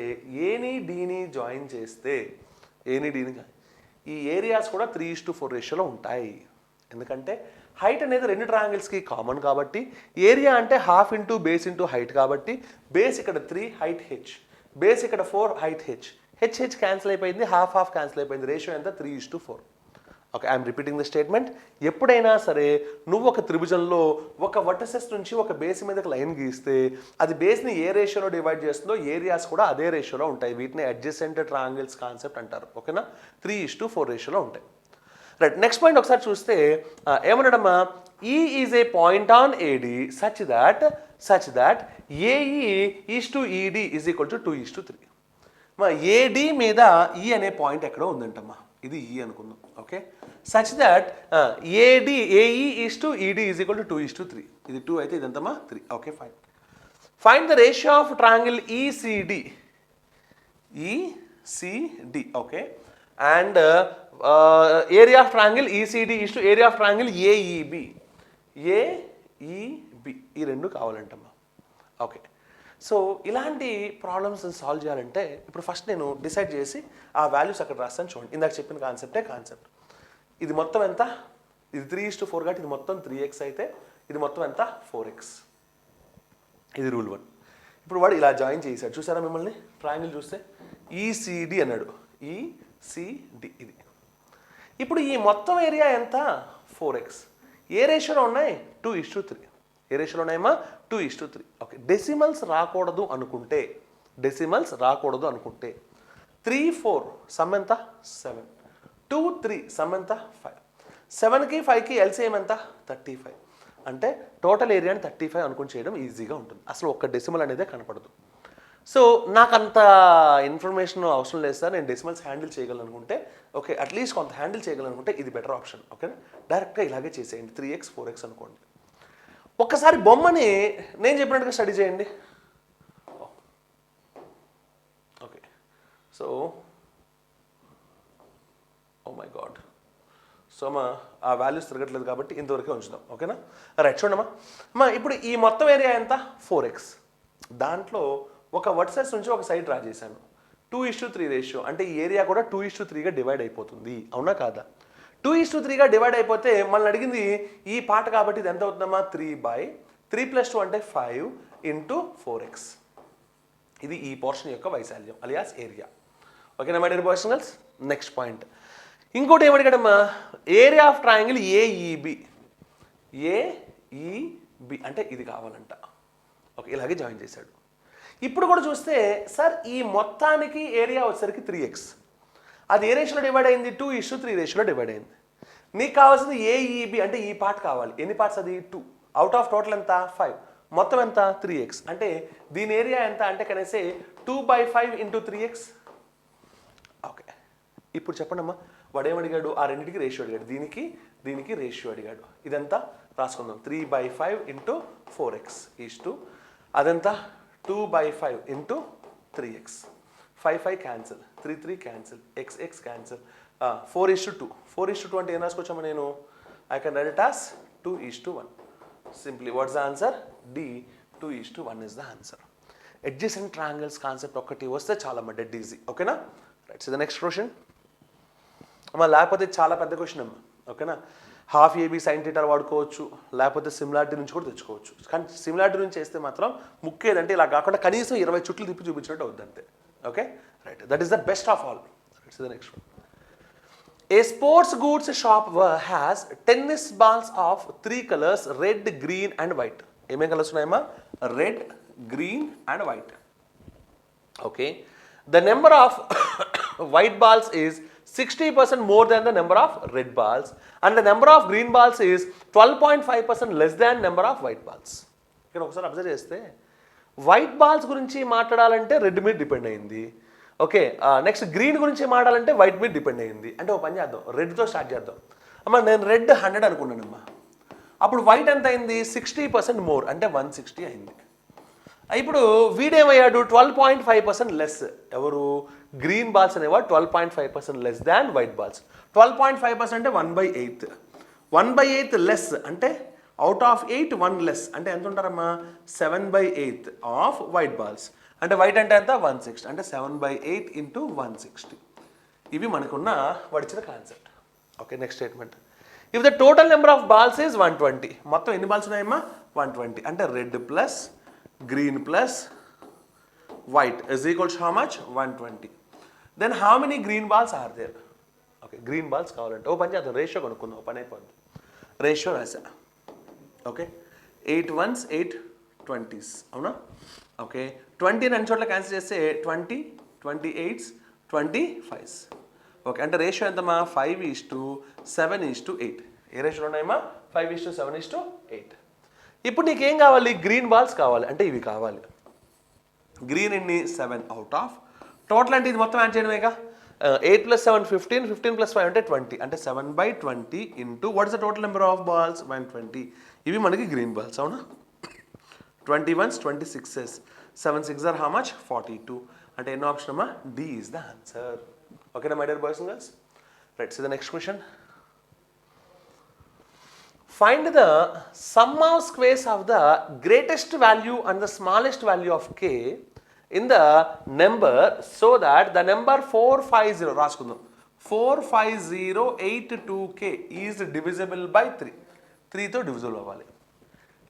ఏని డీని జాయిన్ చేస్తే ఈ ఏరియాస్ కూడా 3:4 రేషియోలో ఉంటాయి. ఎందుకంటే హైట్ అనేది రెండు ట్రయాంగిల్స్కి కామన్ కాబట్టి, ఏరియా అంటే ½ ఇంటూ బేస్ ఇంటూ హైట్ కాబట్టి, బేస్ ఇక్కడ 3, హైట్ హెచ్, బేస్ ఇక్కడ 4, హైట్ హెచ్, హెచ్ క్యాన్సిల్ అయిపోయింది, ½ క్యాన్సిల్ అయిపోయింది, రేషియో ఎంత? 3:4. Okay, I'm repeating the statement. ఎప్పుడైనా సరే నువ్వు ఒక త్రిభుజంలో ఒక వర్టిసెస్ నుంచి ఒక బేస్ మీదకి లైన్ గీస్తే అది బేస్ని ఏ రేషియోలో డివైడ్ చేస్తుందో ఏరియాస్ కూడా అదే రేషియోలో ఉంటాయి. వీటిని అడ్జసెంట్ ట్రయాంగిల్స్ కాన్సెప్ట్ అంటారు. ఓకేనా? 3:4 రేషియోలో ఉంటాయి. రైట్, నెక్స్ట్ పాయింట్ ఒకసారి చూస్తే ఏమన్నాడమ్మా? E is a point on AD such that AE is to ED is equal to 2:3. AD మీద ఈ అనే పాయింట్ ఎక్కడో ఉందంటమ్మా, ఇది ఈ అనుకుందాం. Okay, such that AE is to ED is equal to 2:3. ఇది 2 అయితే ఇదంతమ్మా 3. Okay, fine. Find the ratio of triangle ECD. Okay, and area of triangle ECD is to area of triangle AEB. ఈ రెండు కావాలంటమ్మా. Okay, so ఇలాంటి problems solve చేయాలంటే ఇప్పుడు first నేను డిసైడ్ చేసి ఆ వాల్యూస్ అక్కడ రాస్తాను. చూడండి, ఇందాక చెప్పిన కాన్సెప్ట్. ఇది మొత్తం ఎంత? ఇది 3:4 కాబట్టి ఇది మొత్తం 3x అయితే ఇది మొత్తం ఎంత? 4x. ఇది రూల్ 1. ఇప్పుడు వాడు ఇలా జాయిన్ చేశాడు, చూసారా మిమ్మల్ని? ట్రయాంగిల్ చూస్తే ఈసిడి అన్నాడు, ఈసిడి ఇది. ఇప్పుడు ఈ మొత్తం ఏరియా ఎంత? 4x. ఏ రేషియోలో ఉన్నాయి? 2:3. ఏ రేషియోలో ఉన్నాయమ్మా? 2:3. ఓకే, డెసిమల్స్ రాకూడదు అనుకుంటే 3 4 సమ్ ఎంత? 7. 2 3 సమ్ ఎంత? 5. 7కి 5కి ఎల్సిఎం ఎంత? 35. అంటే టోటల్ ఏరియాని 35 అనుకుని చేయడం ఈజీగా ఉంటుంది. అసలు ఒక్క డెసిమల్ అనేదే కనపడదు. సో నాకు అంత ఇన్ఫర్మేషన్ అవసరం లేదు సార్, నేను డెసిమల్స్ హ్యాండిల్ చేయగలను అనుకుంటే, ఓకే అట్లీస్ట్ కొంత హ్యాండిల్ చేయగలను అనుకుంటే ఇది బెటర్ ఆప్షన్. ఓకేనా? డైరెక్ట్గా ఇలాగే చేసేయండి, 3x 4x అనుకోండి. ఒక్కసారి బొమ్మని నేను చెప్పినట్టుగా స్టడీ చేయండి. Okay, so oh my god, so ఆ వాల్యూస్ తిరగట్లేదు కాబట్టి ఇంతవరకే ఉంచుదాం. ఓకేనా? రైట్, చూడమ్మా ఇప్పుడు ఈ మొత్తం ఏరియా ఎంత? 4x. దాంట్లో ఒక వర్సెస్ నుంచి ఒక సైడ్ డ్రా చేశాను. 2:3 రేషియో అంటే ఈ ఏరియా కూడా 2:3గా డివైడ్ అయిపోతుంది, అవునా కాదా? 2:3గా డివైడ్ అయిపోతే మనల్ని అడిగింది ఈ పార్ట్ కాబట్టి ఇది ఎంత అవుతుందమ్మా? 3/3 + 2 అంటే 5 × 4x. ఇది ఈ పోర్షన్ యొక్క వైశాల్యం అలియాస్ ఏరియా. ఓకేనా my dear boys and girls? Next point ఇంకోటి ఏమడిగాడమ్మా? Area of triangle AEB. AEB అంటే ఇది కావాలంట. ఓకే, ఇలాగే జాయిన్ చేశాడు. ఇప్పుడు కూడా చూస్తే సార్ ఈ మొత్తానికి ఏరియా వచ్చేసరికి 3x. అది ఏ రేషియోలో డివైడ్ అయింది? 2:3 రేషియోలో డివైడ్ అయింది. నీకు కావాల్సింది ఏఈబి అంటే ఈ పార్ట్ కావాలి. ఎన్ని పార్ట్స్ అది? 2. అవుట్ ఆఫ్ టోటల్ ఎంత? 5. మొత్తం ఎంత? 3x. అంటే దీని ఏరియా ఎంత అంటే కనేసి 2/5 × 3x. ఓకే, ఇప్పుడు చెప్పండమ్మా, వాడు ఏమడిగాడు? ఆ రెండింటికి రేషియో అడిగాడు. దీనికి రేషియో అడిగాడు. ఇదంతా రాసుకుందాం. 3/5 × 4x = అదంతా 2/5 × 3x. 5 cancel, 3 cancel, x cancel. 4:2. 4:2 అంటే ఏం రాసుకోవచ్చమ్మా నేను? I can write it as 2:1. Simply what's the answer? D. 2:1 is the answer. Adjacent triangles concept ఒక్కటి వస్తే చాలా డెడ్ ఈజీ. ఓకేనా? Right, so the next question అమ్మా. లేకపోతే చాలా పెద్ద క్వశ్చన్ అమ్మా. ఓకేనా? హాఫ్ ఏబీ సైన్ థీటా వాడుకోవచ్చు, లేకపోతే సిమిలారిటీ నుంచి కూడా తెచ్చుకోవచ్చు. కానీ సిమిలారిటీ నుంచి చేస్తే మాత్రం ముఖ్యదంటే ఇలా కాకుండా కనీసం 20 చుట్లు తిప్పి చూపించినట్టు అవుద్ది అంతే. Okay, right, that is the best of all. Right, so the next one. A sports goods shop has tennis balls of 3 colors, red, green and white. ఏమేం కలర్స్ ఉన్నాయమ్మా? Red, green and white. Okay, the number of white balls is 60% more than the number of red balls and the number of green balls is 12.5% less than number of white balls. ఇక్కడ ఒకసారి observe చేస్తే white balls గురించి మాట్లాడాలంటే red మీద depend అయింది. Okay, next green గురించి మాట్లాడాలంటే white మీద డిపెండ్ అయింది. అంటే ఒక పని చేద్దాం, రెడ్తో స్టార్ట్ చేద్దాం. అమ్మ నేను రెడ్ 100 అనుకున్నానమ్మా. అప్పుడు వైట్ ఎంత అయింది? 60% మోర్ అంటే 160 అయింది. ఇప్పుడు వీడేమయ్యాడు? 12.5% లెస్. ఎవరు? గ్రీన్ బాల్స్ అనేవాడు 12.5% లెస్ దాన్ వైట్ బాల్స్. 12.5% అంటే 1/8. 1/8 లెస్ అంటే అవుట్ ఆఫ్ 8 1 లెస్ అంటే ఎంత ఉంటారమ్మా? 7/8 ఆఫ్ వైట్ బాల్స్. అంటే వైట్ అంటే ఎంత? 160. అంటే 7/8 × 160. ఇవి మనకున్న వాడిచ్చిన concept. Okay, next statement. If the total number of balls is 120. మొత్తం ఎన్ని బాల్స్ ఉన్నాయమ్మా? 120. అంటే red plus green plus white is equals to how much? 120. Then how many green balls are there? Okay, green balls కావాలంటే ఓ పని చేద్దాం, ratio కొనుక్కుందాం. ఓ పని అయిపోద్ది. రేషియో రాసా. ఓకే, 8 ones 8 20s అవునా? ఓకే, 20 అన్ని చోట్ల క్యాన్సిల్ చేస్తే 20 28s 25s. ఓకే, అంటే రేషియో ఎంతమ్మా? 5:7:8. ఏ రేషియోలో ఉన్నాయమ్మా? 5:7:8. ఇప్పుడు నీకేం కావాలి? గ్రీన్ బాల్స్ కావాలి. అంటే ఇవి కావాలి. గ్రీన్ ఎన్ని? 7 అవుట్ ఆఫ్ టోటల్ అంటే ఇది మొత్తం యాడ్ చేయడమేగా. 8 + 7 15, 15 + 5 అంటే 20. అంటే 7/20 into what is the total number of balls? 120. ఇవి మనకి గ్రీన్ బాల్స్ అవునా? 21s 26s 7 6 are how much? 42. అంటే ఎన్నో ఆప్షన్ అమ్మా? D is the answer. ఓకేనా my dear boys and girls? Right, so the next question. Find the sum of squares of the greatest value and the smallest value of k in the number so that the number 450 రాసుకుందాం 45082k is divisible by 3. 3తో divisible అవ్వాలి.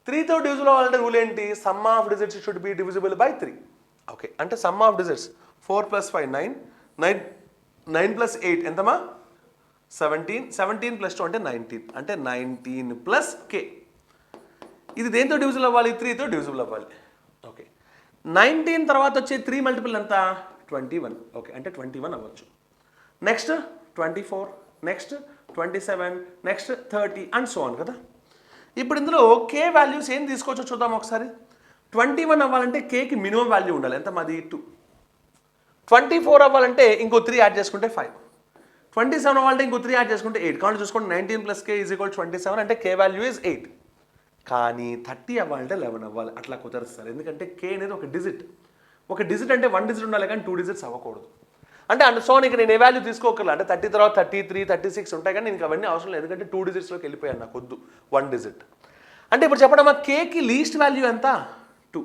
3తో divisible అవ్వాలంటే rule ఏంటి? Sum of digits should be divisible by 3. Okay, అంటే sum of digits 4 + 5 9 9 + 8 ఎంతమా? 17 17 + 2 అంటే 19. అంటే 19 + k. ఇది దేంతో డివిజిబుల్ అవ్వాలి? 3తో డివిజిబుల్ అవ్వాలి. ఓకే, 19 తర్వాత వచ్చే 3 మల్టిపుల్ ఎంత? 21. ఓకే, అంటే 21 అవ్వచ్చు. Next 24, next 27, next 30 and so on కదా. ఇప్పుడు ఇందులో k వాల్యూస్ ఏం తీసుకోవచ్చో చూద్దాం ఒకసారి. 21 అవ్వాలంటే kకి మినిమం వాల్యూ ఉండాలి. ఎంత మాది? 2. 24 అవ్వాలంటే ఇంకో 3 యాడ్ చేసుకుంటే 5. 27 అవ్వాలంటే ఇంకో 3 యాడ్ చేసుకుంటే 8. కాబట్టి చూసుకోండి 19 + k = 27 అంటే k వాల్యూ ఇస్ 8. కానీ 30 అవ్వాలంటే 11 అవ్వాలి. అట్లా కుదరదు. ఎందుకంటే k అనేది ఒక డిజిట్. ఒక డిజిట్ అంటే 1 డిజిట్ ఉండాలి కానీ 2 డిజిట్స్ అవ్వకూడదు. అంటే సో నీకు నేను ఏ వాల్యూ తీసుకోకర్లా. అంటే 30 తర్వాత 33 36 ఉంటాయి కానీ నేను అవన్నీ అవసరం లేదు. ఎందుకంటే 2 డిజిట్స్లోకి వెళ్ళిపోయాను, నాకు వద్దు 1 డిజిట్. అంటే ఇప్పుడు చెప్పడమ్మా, కేకి లీస్ట్ వాల్యూ ఎంత? 2.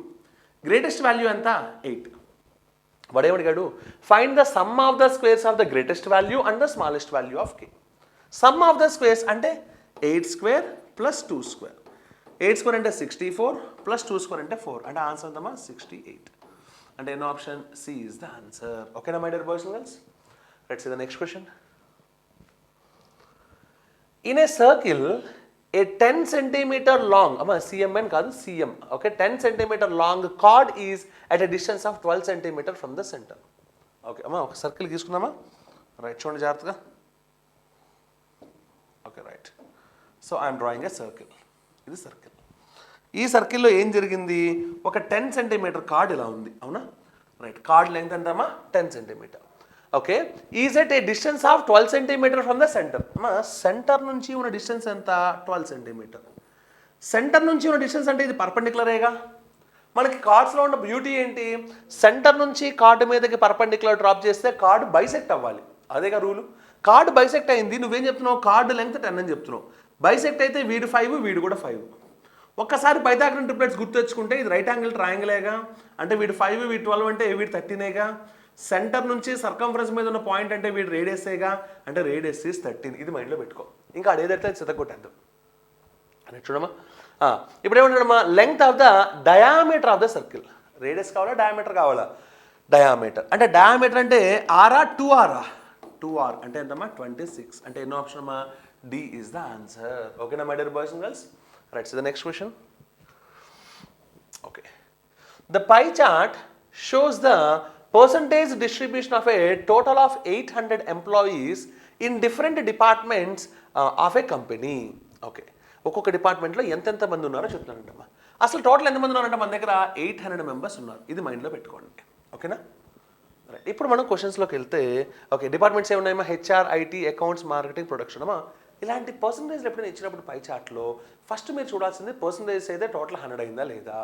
గ్రేటెస్ట్ వాల్యూ ఎంత 8. వాడు ఏమడిగాడు, find the sum of the squares of the greatest value and the smallest value of k. Sum of the squares అంటే 8 స్క్వేర్ ప్లస్ 2 స్క్వేర్. 8 స్క్వేర్ అంటే 64 ప్లస్ 2 స్క్వేర్ అంటే 4. అంటే ఆన్సర్ ఎంతమా 68. అంటే ఎన్నో option C is the answer. ఓకేనా my dear boys and girls? Let's see the next question. In a circle, a 10 centimeter long, CMN కాదు CM, okay, 10 centimeter long chord is at a distance of 12 centimeter from the center. Okay అమ్మా, ఒక circle తీసుకుందామా? Right, చూడండి జాగ్రత్తగా. Okay right. So I'm drawing a circle. ఇది circle. ఈ సర్కిల్లో ఏం జరిగింది, ఒక 10 సెంటీమీటర్ కార్డ్ ఇలా ఉంది, అవునా? రైట్. కార్డ్ లెంగ్త్ ఎంతమ్మా 10 centimetre. Okay, is at a distance of 12 centimetre from the centre. Centre నుంచి ఉన్న డిస్టెన్స్ ఎంత 12 సెంటీమీటర్. సెంటర్ నుంచి ఉన్న డిస్టెన్స్ అంటే ఇది పర్పెండిక్యులరేగా. మనకి కార్డ్స్లో ఉన్న బ్యూటీ ఏంటి, సెంటర్ నుంచి కార్డు మీదకి పర్పెండిక్యులర్ డ్రాప్ చేస్తే కార్డు బైసెక్ట్ అవ్వాలి, అదేగా రూలు. కార్డు బైసెక్ట్ అయింది, నువ్వేం చెప్తున్నావు, కార్డు లెంగ్త్ 10 అని చెప్తున్నావు. బైసెక్ట్ అయితే వీడు 5, వీడు కూడా 5. ఒక్కసారి పైథాగరన్ ట్రిప్లెట్స్ గుర్తు తెచ్చుకుంటే ఇది రైట్ యాంగిల్ ట్రయాంగిలేగా. అంటే వీడు 5, వీడు 12 అంటే వీడు 13ఏగా. సెంటర్ నుంచి సర్కంఫరెన్స్ మీద ఉన్న పాయింట్ అంటే వీడు రేడియస్సేగా. అంటే రేడియస్ ఈస్ 13. ఇది మైండ్లో పెట్టుకో. ఇంకా అదేదైతే చితగొట్టేద్దాం అని చూడమ్మా. ఇప్పుడు ఏమంటాడమ్మా, length of the diameter of the circle. Radius కావాలా, డయామీటర్ కావాలా? డయామీటర్. అంటే డయామీటర్ అంటే ఆరా 2r. 2r అంటే ఎంతమ్మా 26. అంటే ఎన్నో ఆప్షన్ అమ్మా, డి ఈజ్ ద ఆన్సర్. ఓకేనా my dear boys and girls? Right, so the next question. Okay, the pie chart shows the percentage distribution of a total of 800 employees in different departments of a company. Okay, ఒక్కొక్క డిపార్ట్మెంట్లో ఎంతెంత మంది ఉన్నారో చెప్తున్నానంటమ్మా. అసలు total ఎంతమంది ఉన్నారంటే మన దగ్గర 800 మెంబర్స్ ఉన్నారు. ఇది మైండ్లో పెట్టుకోండి. ఓకేనా? రైట్. ఇప్పుడు మనం క్వశ్చన్స్లోకి వెళ్తే, ఓకే, డిపార్ట్మెంట్స్ ఏమున్నాయమ్మా, HR, IT, accounts, marketing, production అమ్మా. ఇలాంటి పర్సంటేజ్లు ఎప్పుడైనా ఇచ్చినప్పుడు పై చార్ట్లో ఫస్ట్ మీరు చూడాల్సింది పర్సంటేజ్ అయితే టోటల్ 100 అయిందా లేదా,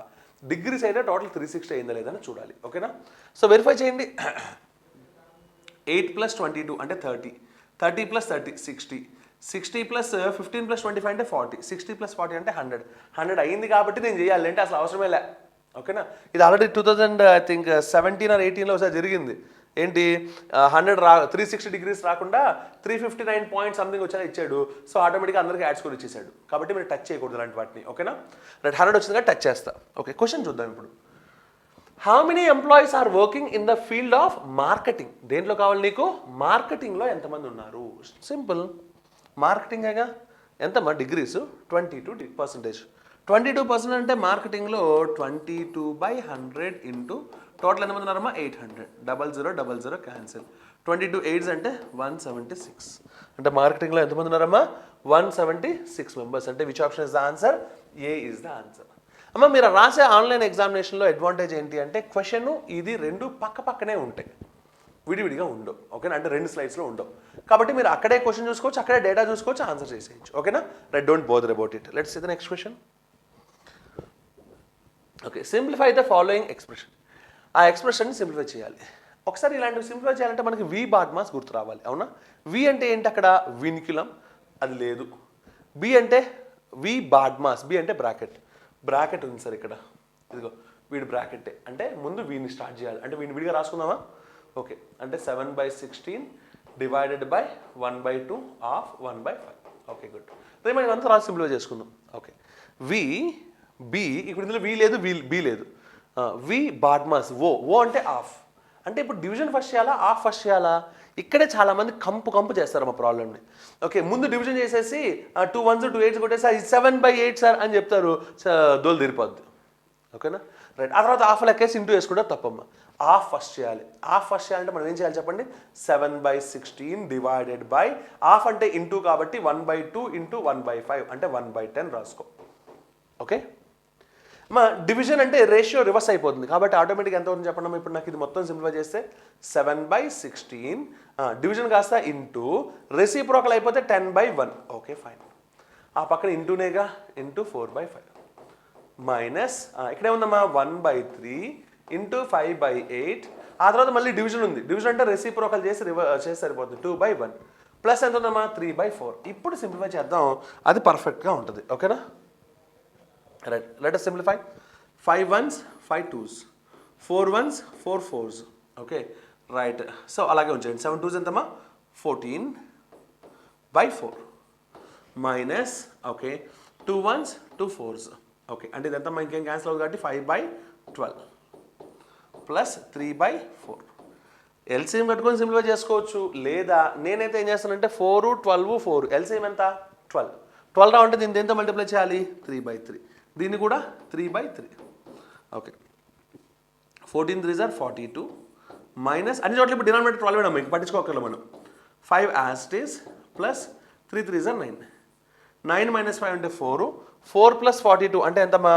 డిగ్రీస్ అయితే టోటల్ 360 అయిందా లేదా అని చూడాలి. ఓకేనా? సో వెరిఫై చేయండి. 8 + 22 అంటే 30. 30 + 30 60. 60 + 15 + 25 అంటే 40. 60 + 40 అంటే 100. 100 అయింది కాబట్టి నేను చేయాలి, అంటే అసలు అవసరమే లే. ఓకేనా? ఇది ఆల్రెడీ 2017 or 18లో ఒకసారి జరిగింది. ఏంటి, 360 డిగ్రీస్ రాకుండా 359 పాయింట్ సంథింగ్ వచ్చేలా ఇచ్చాడు. సో ఆటోమేటిక్గా అందరికీ యాడ్ స్కోర్ ఇచ్చేసాడు. కాబట్టి మీరు టచ్ చేయకూడదు అలాంటి వాటిని. ఓకేనా? రైట్, 100 వచ్చిందిగా టచ్ చేస్తా. ఓకే, క్వశ్చన్ చూద్దాం ఇప్పుడు. How many employees are working in the field of marketing. దేంట్లో కావాలి నీకు, మార్కెటింగ్లో ఎంతమంది ఉన్నారు. సింపుల్, మార్కెటింగేగా. ఎంతమ్మా డిగ్రీస్ 22%. 22% అంటే మార్కెటింగ్లో 22/100 ఇంటూ టోటల్ ఎంతమంది ఉన్నారమ్మా 800. 0000 క్యాన్సిల్. 22 8s అంటే 176. అంటే మార్కెటింగ్లో ఎంతమంది ఉన్నారమ్మా 176 మెంబర్స్. అంటే which option is the answer, A is the answer. అమ్మ మీరు రాసే ఆన్లైన్ ఎగ్జామినేషన్లో అడ్వాంటేజ్ ఏంటి అంటే క్వశ్చన్ ఇది రెండు పక్క పక్కనే ఉంటాయి, విడివిడిగా ఉండవు. ఓకేనా? అంటే 2 స్లైడ్స్లో ఉండవు. కాబట్టి మీరు అక్కడే క్వశ్చన్ చూసుకోవచ్చు, అక్కడే డేటా చూసుకోవచ్చు, ఆన్సర్ చేసేయచ్చు. ఓకేనా? Right, don't bother about it. Let's see the next question. Okay, simplify the following expression. ఆ ఎక్స్ప్రెషన్ని సింప్లిఫై చేయాలి. ఒకసారి ఇలాంటివి సింప్లిఫై చేయాలంటే మనకి వి బాడ్ మాస్ గుర్తు రావాలి, అవునా? వి అంటే ఏంటి, అక్కడ వినికులం అది లేదు. బి అంటే వి బాడ్ మాస్, బి అంటే బ్రాకెట్ ఉంది సార్ ఇక్కడ. ఇదిగో వీడి బ్రాకెట్టే, అంటే ముందు వీని స్టార్ట్ చేయాలి. అంటే వీడిని విడిగా రాసుకుందామా? ఓకే, అంటే 7/16 divided by 1/2 of 1/5. Okay, good. Remaining అంతా రాసి సింప్లిఫై చేసుకుందాం. ఓకే, వి బి, ఇప్పుడు ఇందులో వి లేదు, బి లేదు. వి బాడ్మాస్ ఓ అంటే ఆఫ్. అంటే ఇప్పుడు డివిజన్ ఫస్ట్ చేయాలా, ఆఫ్ ఫస్ట్ చేయాలా? ఇక్కడే చాలామంది కంపు చేస్తారు మా ప్రాబ్లమ్ని. ఓకే, ముందు డివిజన్ చేసేసి 2 1s 2 8s కొట్టేసి 7/8 సార్ అని చెప్తారు, దోలు తీరిపోద్ది. ఓకేనా? రైట్. ఆ తర్వాత ఆఫ్ లెక్కేసి ఇంటూ వేసుకుంటే తప్పమ్మ. ఆఫ్ ఫస్ట్ చేయాలి. ఆఫ్ ఫస్ట్ చేయాలంటే మనం ఏం చేయాలి చెప్పండి, 7/16 డివైడెడ్ బై ఆఫ్ అంటే ఇంటూ కాబట్టి 1/2 ఇంటూ 1/5 అంటే 1/10 రాసుకో. ఓకే, మా డివిజన్ అంటే రేషియో రివర్స్ అయిపోతుంది కాబట్టి ఆటోమేటిక్గా ఎంత అవుతుంది చెప్పండి. ఇప్పుడు నాకు ఇది మొత్తం సింప్లిఫై చేస్తే 7/16 డివిజన్ కాస్త ఇంటూ రెసిప్రోకల్ అయిపోతే 10/1. Okay fine. ఆ పక్కన ఇంటూనేగా, ఇంటూ 4/5 మైనస్ ఇక్కడే ఉందమ్మా 1/3 ఇంటూ 5/8. ఆ తర్వాత మళ్ళీ డివిజన్ ఉంది. డివిజన్ అంటే రెసిప్రోకల్ చేసి సరిపోతుంది 2/1 ప్లస్ ఎంత ఉందమ్మా 3/4. ఇప్పుడు సింప్లిఫై చేద్దాం, అది పర్ఫెక్ట్గా ఉంటుంది. ఓకేనా? Right, let us simplify. 5 1s 5 2s 4 ones 4 fours. Okay right. So అలాగే ఉంచండి. 7 2s ఎంతమ్మా 14 by 4 minus okay 2 ones 2 fours. Okay అంటే ఇదంతా ఇంకేం క్యాన్సిల్ అవుతుంది కాబట్టి 5 by 12 ప్లస్ 3 by 4. ఎల్సిఎం కట్టుకొని సింప్లిఫై చేసుకోవచ్చు, లేదా నేనైతే ఏం చేస్తానంటే 4 12 4 ఎల్సిఎం ఎంత 12 12 రావంటే దీన్ని దేంతో మల్టిప్లై చేయాలి 3/3, దీన్ని కూడా 3/3. ఓకే 14 3s are 42 మైనస్ అన్ని చోట్ల ఇప్పుడు డినామినేటర్ 12 వేయడం మీకు పట్టించుకోకర్లేదు మనం. 5 as it is plus 3 3s are 9 9 minus 5 అంటే 4 4 plus 42 అంటే ఎంతమ్మా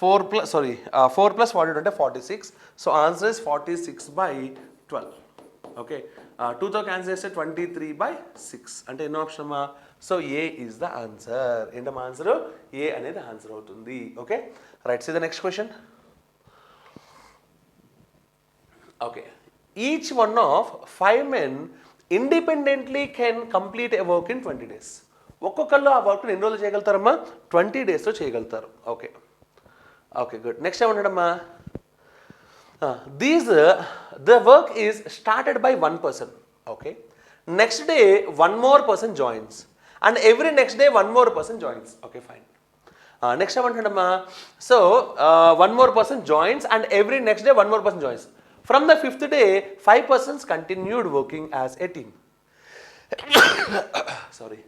4 plus 42 అంటే 46. So answer is 46/12. ఓకే 2తో క్యాన్సిల్ చేస్తే 23/6 అంటే ఎన్నో ఆప్షన్ అమ్మా. So A is the answer. ఏంటమ్మా ఆన్సర్ ఏ అనేది ఆన్సర్ అవుతుంది. Okay right. See the next question. Okay each one of 5 men independently can complete a work in 20 days. ఒక్కొక్కళ్ళు ఆ వర్క్ని ఎన్ని రోజులు చేయగలుగుతారమ్మా 20 daysలో చేయగలుగుతారు. Okay okay good. నెక్స్ట్ ఏమంటాడమ్మా the work is started by one person. Okay, next day one more person joins and every next day one more person joins. Okay fine. Next ఏమంటాడమ్మా so one more person joins and every next day one more person joins. From the 5th day 5 persons continued working as a team. Sorry,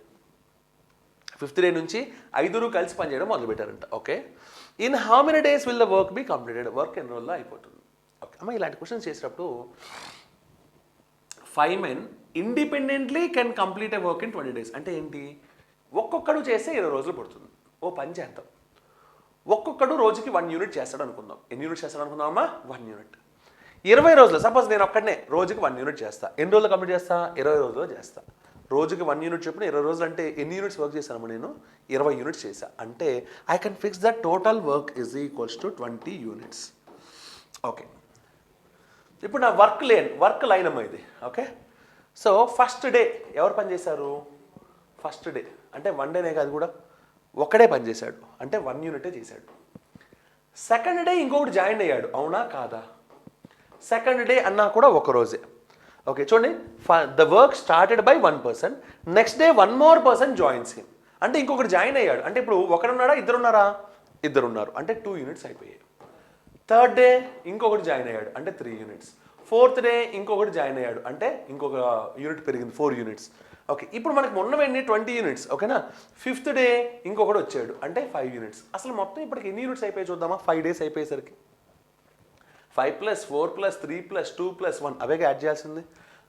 5th day నుంచి 5 కలిసి పనిచేయడం మొదలుపెట్టారంట. Okay in how many days will the work be completed. Work ఎన్ని రోజుల్లో అయిపోతుంది. Okay అమ్మ ఇలాంటి questions చేసేటప్పుడు 5 men independently can complete a work in 20 days అంటే ఏంటి, ఒక్కొక్కడు చేస్తే 20 రోజులు పడుతుంది. ఓ పని చేద్దాం, ఒక్కొక్కడు రోజుకి 1 యూనిట్ చేస్తాడు అనుకుందాం. ఎన్ని యూనిట్స్ చేస్తాడు అనుకుందామమ్మా 1 యూనిట్. 20 రోజులు సపోజ్ నేను ఒక్కడనే రోజుకి 1 యూనిట్ చేస్తా. ఎన్ని రోజులు కంప్లీట్ చేస్తా 20 రోజుల్లో చేస్తా. రోజుకి 1 యూనిట్ చెప్పిన 20 రోజులు అంటే ఎన్ని యూనిట్స్ వర్క్ చేశానమ్మా నేను 20 యూనిట్స్ చేశా. అంటే I can fix the total work is equals to 20 units. Okay ఇప్పుడు నా వర్క్ లైన్ అమ్మా ఇది. ఓకే సో ఫస్ట్ డే ఎవరు పని చేశారు, ఫస్ట్ డే అంటే 1 డేనే కాదు కూడా ఒక్కడే పని చేశాడు అంటే 1 యూనిటే చేశాడు. సెకండ్ డే ఇంకొకటి జాయిన్ అయ్యాడు, అవునా కాదా. సెకండ్ డే అన్నా కూడా ఒక రోజే. ఓకే చూడండి the work started by 1 person, next day 1 more person joins him అంటే ఇంకొకటి జాయిన్ అయ్యాడు. అంటే ఇప్పుడు ఒకరున్నారా ఇద్దరున్నారా, ఇద్దరున్నారు అంటే 2 యూనిట్స్ అయిపోయాయి. థర్డ్ డే ఇంకొకటి జాయిన్ అయ్యాడు అంటే 3 యూనిట్స్. ఫోర్త్ డే ఇంకొకటి జాయిన్ అయ్యాడు అంటే ఇంకొక యూనిట్ పెరిగింది 4 యూనిట్స్. ఓకే ఇప్పుడు మనకు మొన్నవన్నీ 20 యూనిట్స్. ఓకేనా. 5th డే ఇంకొకటి వచ్చాడు అంటే 5 యూనిట్స్. అసలు మొత్తం ఇప్పటికి ఎన్ని యూనిట్స్ అయిపోయి చూద్దామా 5 days అయిపోయేసరికి 5 + 4 + 3 + 2 + 1 అవే యాడ్ చేయాల్సింది.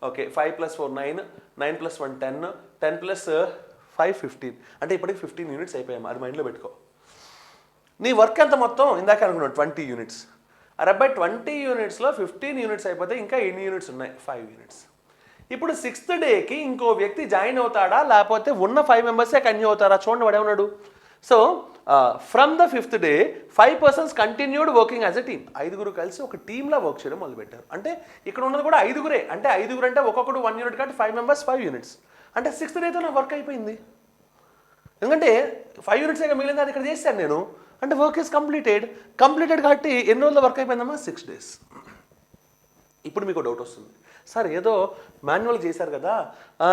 ఓకే 5 + 4 9 9 + 1 10 10 + 5 15 అంటే ఇప్పటికి 15 యూనిట్స్ అయిపోయాము. అది మైండ్లో పెట్టుకో. నీ వర్క్ ఎంత మొత్తం ఇందాక అనుకున్నావు 20 యూనిట్స్. అరే అబ్బాయి 20 యూనిట్స్లో 15 యూనిట్స్ అయిపోతే ఇంకా ఎన్ని యూనిట్స్ ఉన్నాయి 5 యూనిట్స్. ఇప్పుడు 6th డేకి ఇంకో వ్యక్తి జాయిన్ అవుతాడా లేకపోతే ఉన్న 5 మెంబర్సే కంటిన్యూ అవుతారా. చూడండి వాడే ఉన్నాడు. So from the 5th day 5 persons continued working as a team. 5 కలిసి ఒక టీంలా వర్క్ చేయడం మొదలుపెట్టారు. అంటే ఇక్కడ ఉన్నది కూడా 5 అంటే 5 అంటే ఒక్కొక్కడు 1 యూనిట్ కాబట్టి 5 members 5 యూనిట్స్ అంటే 6th డేతో నా వర్క్ అయిపోయింది. ఎందుకంటే 5 యూనిట్స్ మిగిలింది అది ఇక్కడ చేశాను నేను అంటే వర్క్ ఈస్ కంప్లీటెడ్ కాబట్టి ఎన్ని రోజుల్లో వర్క్ అయిపోయిందమ్మా 6 days. ఇప్పుడు మీకు డౌట్ వస్తుంది, సార్ ఏదో మాన్యువల్గా చేశారు కదా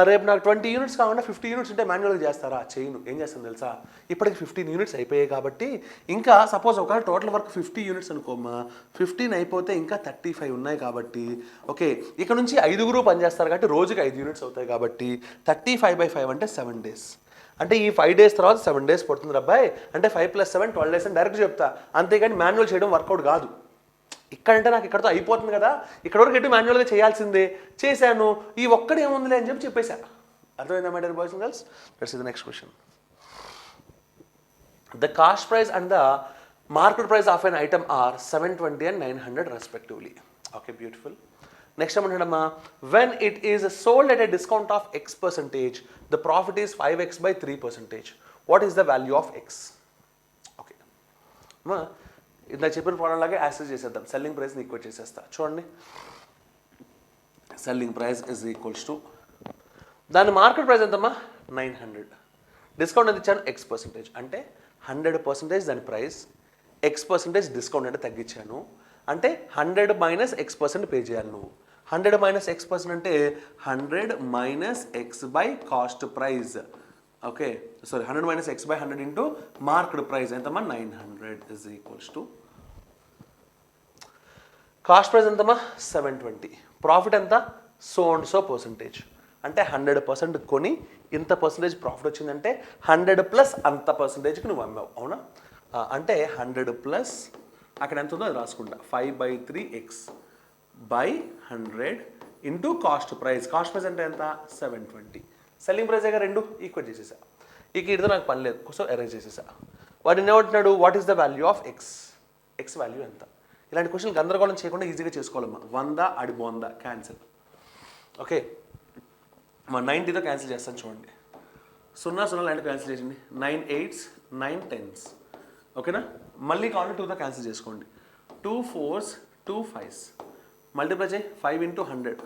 రేపు నాకు 20 యూనిట్స్ కాకుండా 50 యూనిట్స్ ఉంటే మాన్యువల్గా చేస్తారా. చేయను. ఏం చేస్తాను తెలుసా, ఇప్పటికి 15 యూనిట్స్ అయిపోయాయి కాబట్టి ఇంకా సపోజ్ ఒకవేళ టోటల్ వర్క్ 50 యూనిట్స్ అనుకోమ్మా 15 అయిపోతే ఇంకా 35 ఉన్నాయి కాబట్టి ఓకే ఇక్కడ నుంచి 5 పనిచేస్తారు కాబట్టి రోజుకి 5 యూనిట్స్ అవుతాయి కాబట్టి 35/5 అంటే 7 days. అంటే ఈ 5 days తర్వాత 7 days పడుతుంది అబ్బాయి. అంటే 5 + 7 12 days అని డైరెక్ట్ చెప్తా. అంతేగాని మాన్యువల్ చేయడం వర్కౌట్ కాదు. ఇక్కడంటే నాకు ఇక్కడతో అయిపోతుంది కదా, ఇక్కడ వరకు ఎటు మాన్యువల్గా చేయాల్సిందే, చేశాను ఈ ఒక్కడే ఏముందిలే అని చెప్పేసా. అర్థమైందా my dear boys and girls. Let's see the next question. The cost price and the market price of an item are 720 and 900 respectively. Okay beautiful. Next ఏమంటాడమ్మా when it is sold at a discount of X%, the profit is 5x/3%. What is the value of X? Okay అమ్మా ఇందాక చెప్పిన problem లాగే access చేసేద్దాం. Selling ప్రైస్ని equal చేసేస్తా. చూడండి selling price is equals to దాని market price ఎంతమ్మా 900. Discount ఎంత ఇచ్చాను X% అంటే 100% దాని ప్రైస్ X% డిస్కౌంట్ అంటే తగ్గించాను. అంటే 100 మైనస్ X% పే చేయాలి నువ్వు. 100 మైనస్ X% అంటే 100 minus X by cost price. Okay, sorry, 100 minus X by 100 into marked price ఎంతమ్మా 900 is equals to cost price ఎంతమ్మా 720, ప్రాఫిట్ ఎంత సో అండ్ సో పర్సంటేజ్. అంటే 100% కొని ఇంత పర్సంటేజ్ ప్రాఫిట్ వచ్చిందంటే 100 ప్లస్ అంత పర్సంటేజ్కి నువ్వు అమ్మావు, అవునా? అంటే 100 ప్లస్ అక్కడ ఎంత ఉందో అది రాసుకుంటా 5/3x by 100 into cost price. Cost price అంటే ఎంత 720. సెల్లింగ్ ప్రైస్ దగ్గర రెండు ఈక్వెట్ చేసేసా. ఇక ఇడితో నాకు పని లేదు, సో అరేంజ్ చేసేసా. వాడు ఏమంటున్నాడు, what is the value of X, X value ఎంత? ఇలాంటి క్వశ్చన్ గందరగోళం చేయకుండా ఈజీగా చేసుకోవాలమ్మా. 100 అడి 100 క్యాన్సిల్. ఓకే, మా 90తో క్యాన్సిల్ చేస్తాను చూడండి. 0 లాంటి క్యాన్సిల్ చేసింది. 9 8s 9 10s. ఓకేనా? మళ్ళీ కావాలంటే 2తో క్యాన్సిల్ చేసుకోండి. 2 4s 2 5s. మల్టిప్లై చేయి 5 into 100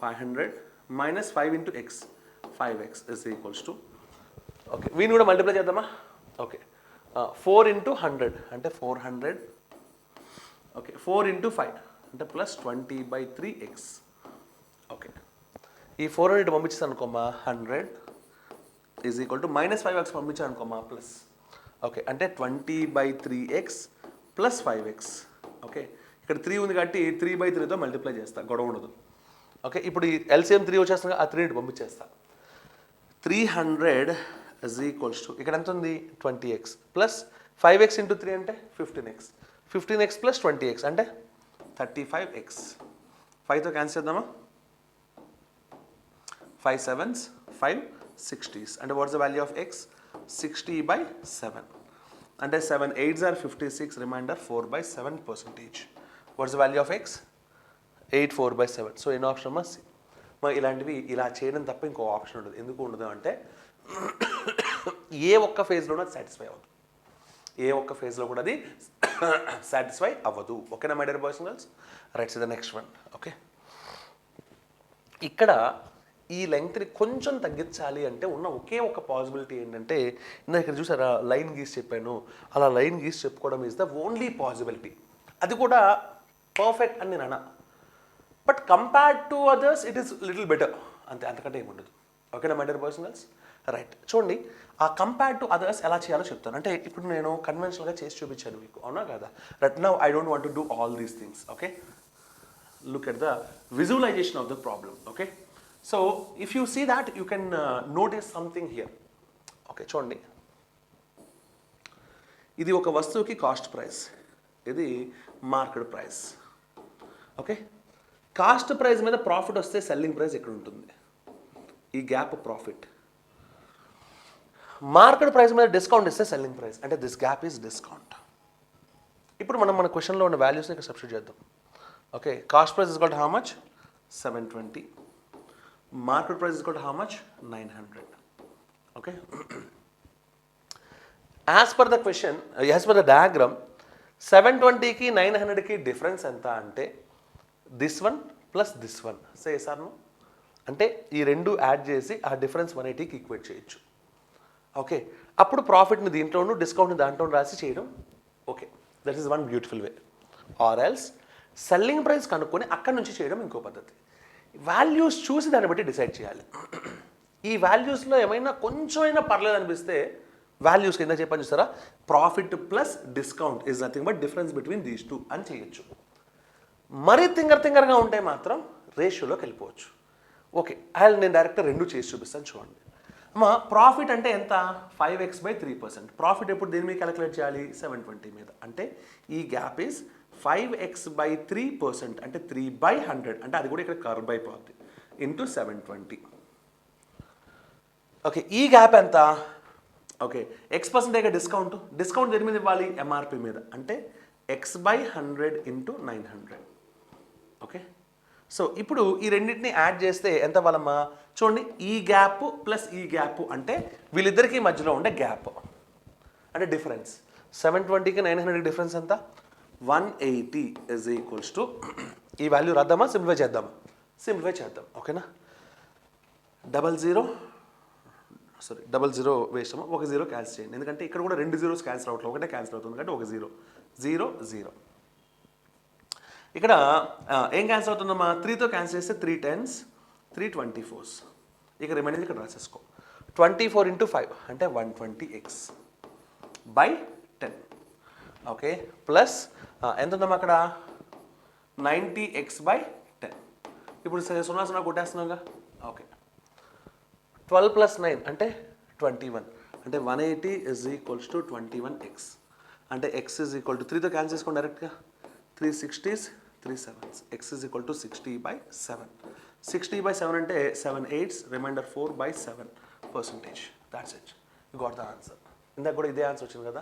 500 minus 5 into X 5x is equals to, okay వీని కూడా మల్టిప్లై చేద్దామా? ఓకే, 4 ఇంటూ 100 అంటే 400. ఓకే, 4 ఇంటూ 5 అంటే ప్లస్ 20/3x. ఓకే, ఈ 400 పంపించేసాను అనుకోమా 100 is equal to minus 5x పంపించాను అనుకోమా ప్లస్. ఓకే, అంటే 20/3x ప్లస్ 5x. ఓకే, ఇక్కడ 3 ఉంది కాబట్టి 3/3తో మల్టిప్లై చేస్తా, గొడవ ఉండదు. ఓకే, ఇప్పుడు ఈ ఎల్సిఎం 3 వచ్చేస్తాను, ఆ 3 పంపించేస్తా. 300 ఇజ్ ఈక్వల్స్ టు ఇక్కడ ఎంత ఉంది 20x ప్లస్ 5x ఇంటూ 3 అంటే 15x. 15x ప్లస్ 20x అంటే 35x. 5తో క్యాన్సిల్ చేద్దామా? 5 7s 5 60s. అంటే what's the value of x 60/7. అంటే 7 8s are 56, remainder 4/7%. What's the value of x 84/7. So ఎన్నో ఆప్షన్ అమ్మా సి. మరి ఇలాంటివి ఇలా చేయడం తప్ప ఇంకో ఆప్షన్ ఉండదు. ఎందుకు ఉండదు అంటే ఏ ఒక్క ఫేజ్లోనూ అది సాటిస్ఫై అవ్వదు, ఏ ఒక్క ఫేజ్లో కూడా అది సాటిస్ఫై అవ్వదు. ఓకేనా my dear boys and girls? Right, the next one. Okay, ఇక్కడ ఈ లెంగ్త్ని కొంచెం తగ్గించాలి అంటే ఉన్న ఒకే ఒక పాసిబిలిటీ ఏంటంటే, నేను ఇక్కడ చూసారా లైన్ గీసి చెప్పాను, అలా లైన్ గీసి చెప్పుకోవడం ఈజ్ ద ఓన్లీ పాసిబిలిటీ. అది కూడా పర్ఫెక్ట్ అని నేను అన్నా, but compared to others it is little better, అంతే, అంతకంటే ఏముండదు. ఓకేనా my dear boys and girls? Right, చూడండి ఆ కంపేర్డ్ టు అదర్స్ ఎలా చేయాలో చెప్తాను. అంటే ఇప్పుడు నేను కన్వెన్షనల్గా చేసి చూపించాను మీకు, అవునా కదా? Right, now I don't want to do all these things. Okay, look at the visualisation of the problem. Okay, so if you see that you can notice something here. Okay, చూడండి, ఇది ఒక వస్తువుకి కాస్ట్ ప్రైస్, ఇది market price. Okay, cost price మీద profit వస్తే selling price ఎక్కడ ఉంటుంది? ఈ గ్యాప్ ప్రాఫిట్. మార్కెట్ ప్రైస్ మీద డిస్కౌంట్ ఇస్తే సెల్లింగ్ ప్రైస్, అంటే దిస్ గ్యాప్ ఈజ్ డిస్కౌంట్. ఇప్పుడు మనం మన క్వశ్చన్లో ఉన్న వాల్యూస్ని ఇక్కడ సబ్స్టిట్యూట్ చేద్దాం. Okay, cost price is equal to how much 720, market price is equal to how much 900. Okay, as per the question, as per the diagram 720కి 900కి డిఫరెన్స్ ఎంత అంటే this one plus this one. Say sir అంటే ఈ రెండు add చేసి ఆ difference 180కి ఈక్వేట్ చేయొచ్చు. ఓకే, అప్పుడు ప్రాఫిట్ని దీంట్లోనూ డిస్కౌంట్ని దాంట్లో రాసి చేయడం. Okay, that is one beautiful way. Or else selling price కనుక్కొని అక్కడి నుంచి చేయడం ఇంకో పద్ధతి. వాల్యూస్ చూసి దాన్ని బట్టి డిసైడ్ చేయాలి. ఈ వాల్యూస్లో ఏమైనా కొంచెమైనా పర్లేదు అనిపిస్తే వాల్యూస్ కింద చెప్పని చూస్తారా, profit plus discount is nothing but difference between these two అని చేయొచ్చు. మరీ తింగర్గా ఉంటే మాత్రం రేషియోలోకి వెళ్ళిపోవచ్చు. ఓకే, నేను డైరెక్ట్గా రెండు చేసి చూపిస్తాను చూడండి. అమ్మా, ప్రాఫిట్ అంటే ఎంత 5x/3%. ప్రాఫిట్ ఎప్పుడు దేని మీద క్యాలిక్యులేట్ చేయాలి 720 మీద. అంటే ఈ గ్యాప్ ఈజ్ 5x/3%, అంటే 3/100, అంటే అది కూడా ఇక్కడ కర్వ్ అయిపోద్ది, ఇంటూ 720. ఓకే, ఈ గ్యాప్ ఎంత? ఓకే, x% డిస్కౌంట్, డిస్కౌంట్ దేని మీద ఇవ్వాలి ఎంఆర్పి మీద, అంటే x/100 ఇంటూ 900. ఓకే, సో ఇప్పుడు ఈ రెండింటిని యాడ్ చేస్తే ఎంత వాళ్ళమ్మా? చూడండి, ఈ గ్యాప్ ప్లస్ ఈ గ్యాప్ అంటే వీళ్ళిద్దరికీ మధ్యలో ఉండే గ్యాప్, అంటే డిఫరెన్స్. 720కి 900కి డిఫరెన్స్ ఎంత? 180 ఇజ్ ఈక్వల్స్ టు, ఈ వాల్యూ రాద్దామా సింప్లిఫై చేద్దామా? సింప్లిఫై చేద్దాం. ఓకేనా, 00 వేసాము, ఒక 0 క్యాన్సిల్ చేయండి, ఎందుకంటే ఇక్కడ కూడా 2 zeros క్యాన్సిల్ అవట్లేదు, ఒకటే క్యాన్సిల్ అవుతుంది కాబట్టి ఒక 0 0 0. ఇక్కడ ఏం క్యాన్సిల్ అవుతుందమ్మా, 3తో క్యాన్సిల్ చేస్తే 3 10s 3 24s. ఇక రిమైనింగ్ ఇక్కడ రాసేసుకో. 24 × 5 అంటే 120x బై 10. ఓకే, ప్లస్ ఎంత ఉందమ్మా అక్కడ 90x బై 10. ఇప్పుడు 0 కొట్టేస్తున్నాగా. ఓకే, 12 + 9 అంటే 21 అంటే 180 = 21x అంటే x 3తో క్యాన్సిల్ చేసుకోండి డైరెక్ట్గా. 3 60s 3 7s x 60/7. 60/7 అంటే 7 8s remainder 4/7%. That's it, you got the answer. ఇందాక కూడా ఇదే ఆన్సర్ వచ్చింది కదా,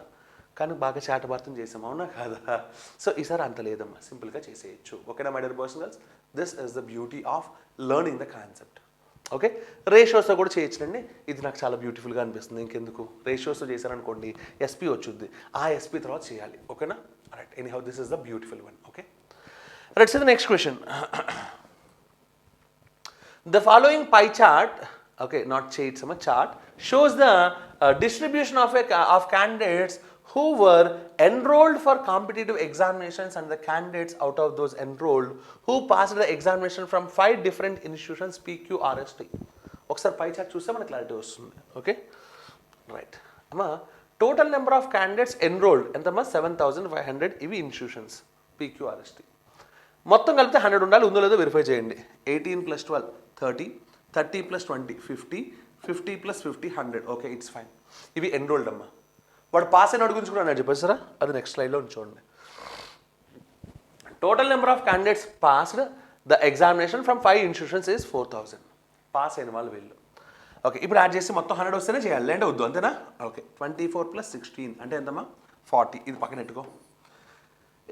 కానీ బాగా చాటభారతం చేసాం, అవునా కాదా? సో ఈసారి అంత లేదమ్మా, సింపుల్గా చేసేయచ్చు. ఓకేనా my dear boys and girls, this is the beauty of learning the concept. Okay, రేషియోస్తో కూడా చేయొచ్చునండి. ఇది నాకు చాలా బ్యూటిఫుల్గా అనిపిస్తుంది. ఇంకెందుకు, రేషియోస్తో చేశారనుకోండి ఎస్పీ వచ్చుద్ది, ఆ ఎస్పీ తర్వాత చేయాలి. ఓకేనా, right. Anyhow this is the beautiful one. Okay, right. So the next question, the following pie chart, okay, not chart, some chart, shows the distribution of candidates who were enrolled for competitive examinations and the candidates out of those enrolled who passed the examination from 5 different institutions PQRST. ఒకసారి pie chart చూస్తే మనకు clarity వస్తుంది. Okay, right అమ్మా. Total number of candidates enrolled ఎంతమ్మా, 7500. ఇవి institutions PQRST. మొత్తం కలిపితే 100 ఉండాలి, ఉందో లేదో వెరిఫై చేయండి. 18 + 12 30, 30 + 20 50, 50 + 50 100. Okay, it's fine. ఇవి ఎన్రోల్డ్ అమ్మా. వాడు పాస్ అయిన గురించి కూడా అన్నాడు, చెప్పేసారా? అది నెక్స్ట్ స్లైడ్లో చూడండి. Total number of candidates passed the examination from 5 institutions is 4000. Pass అయిన వాళ్ళు వీళ్ళు. ఓకే, ఇప్పుడు యాడ్ చేసి మొత్తం 100 వస్తేనే చేయాలి, లేదంటే వద్దు, అంతేనా? ఓకే, 24 + 16 అంటే ఎంతమ్మా, 40. ఇది పక్కన పెట్టుకో.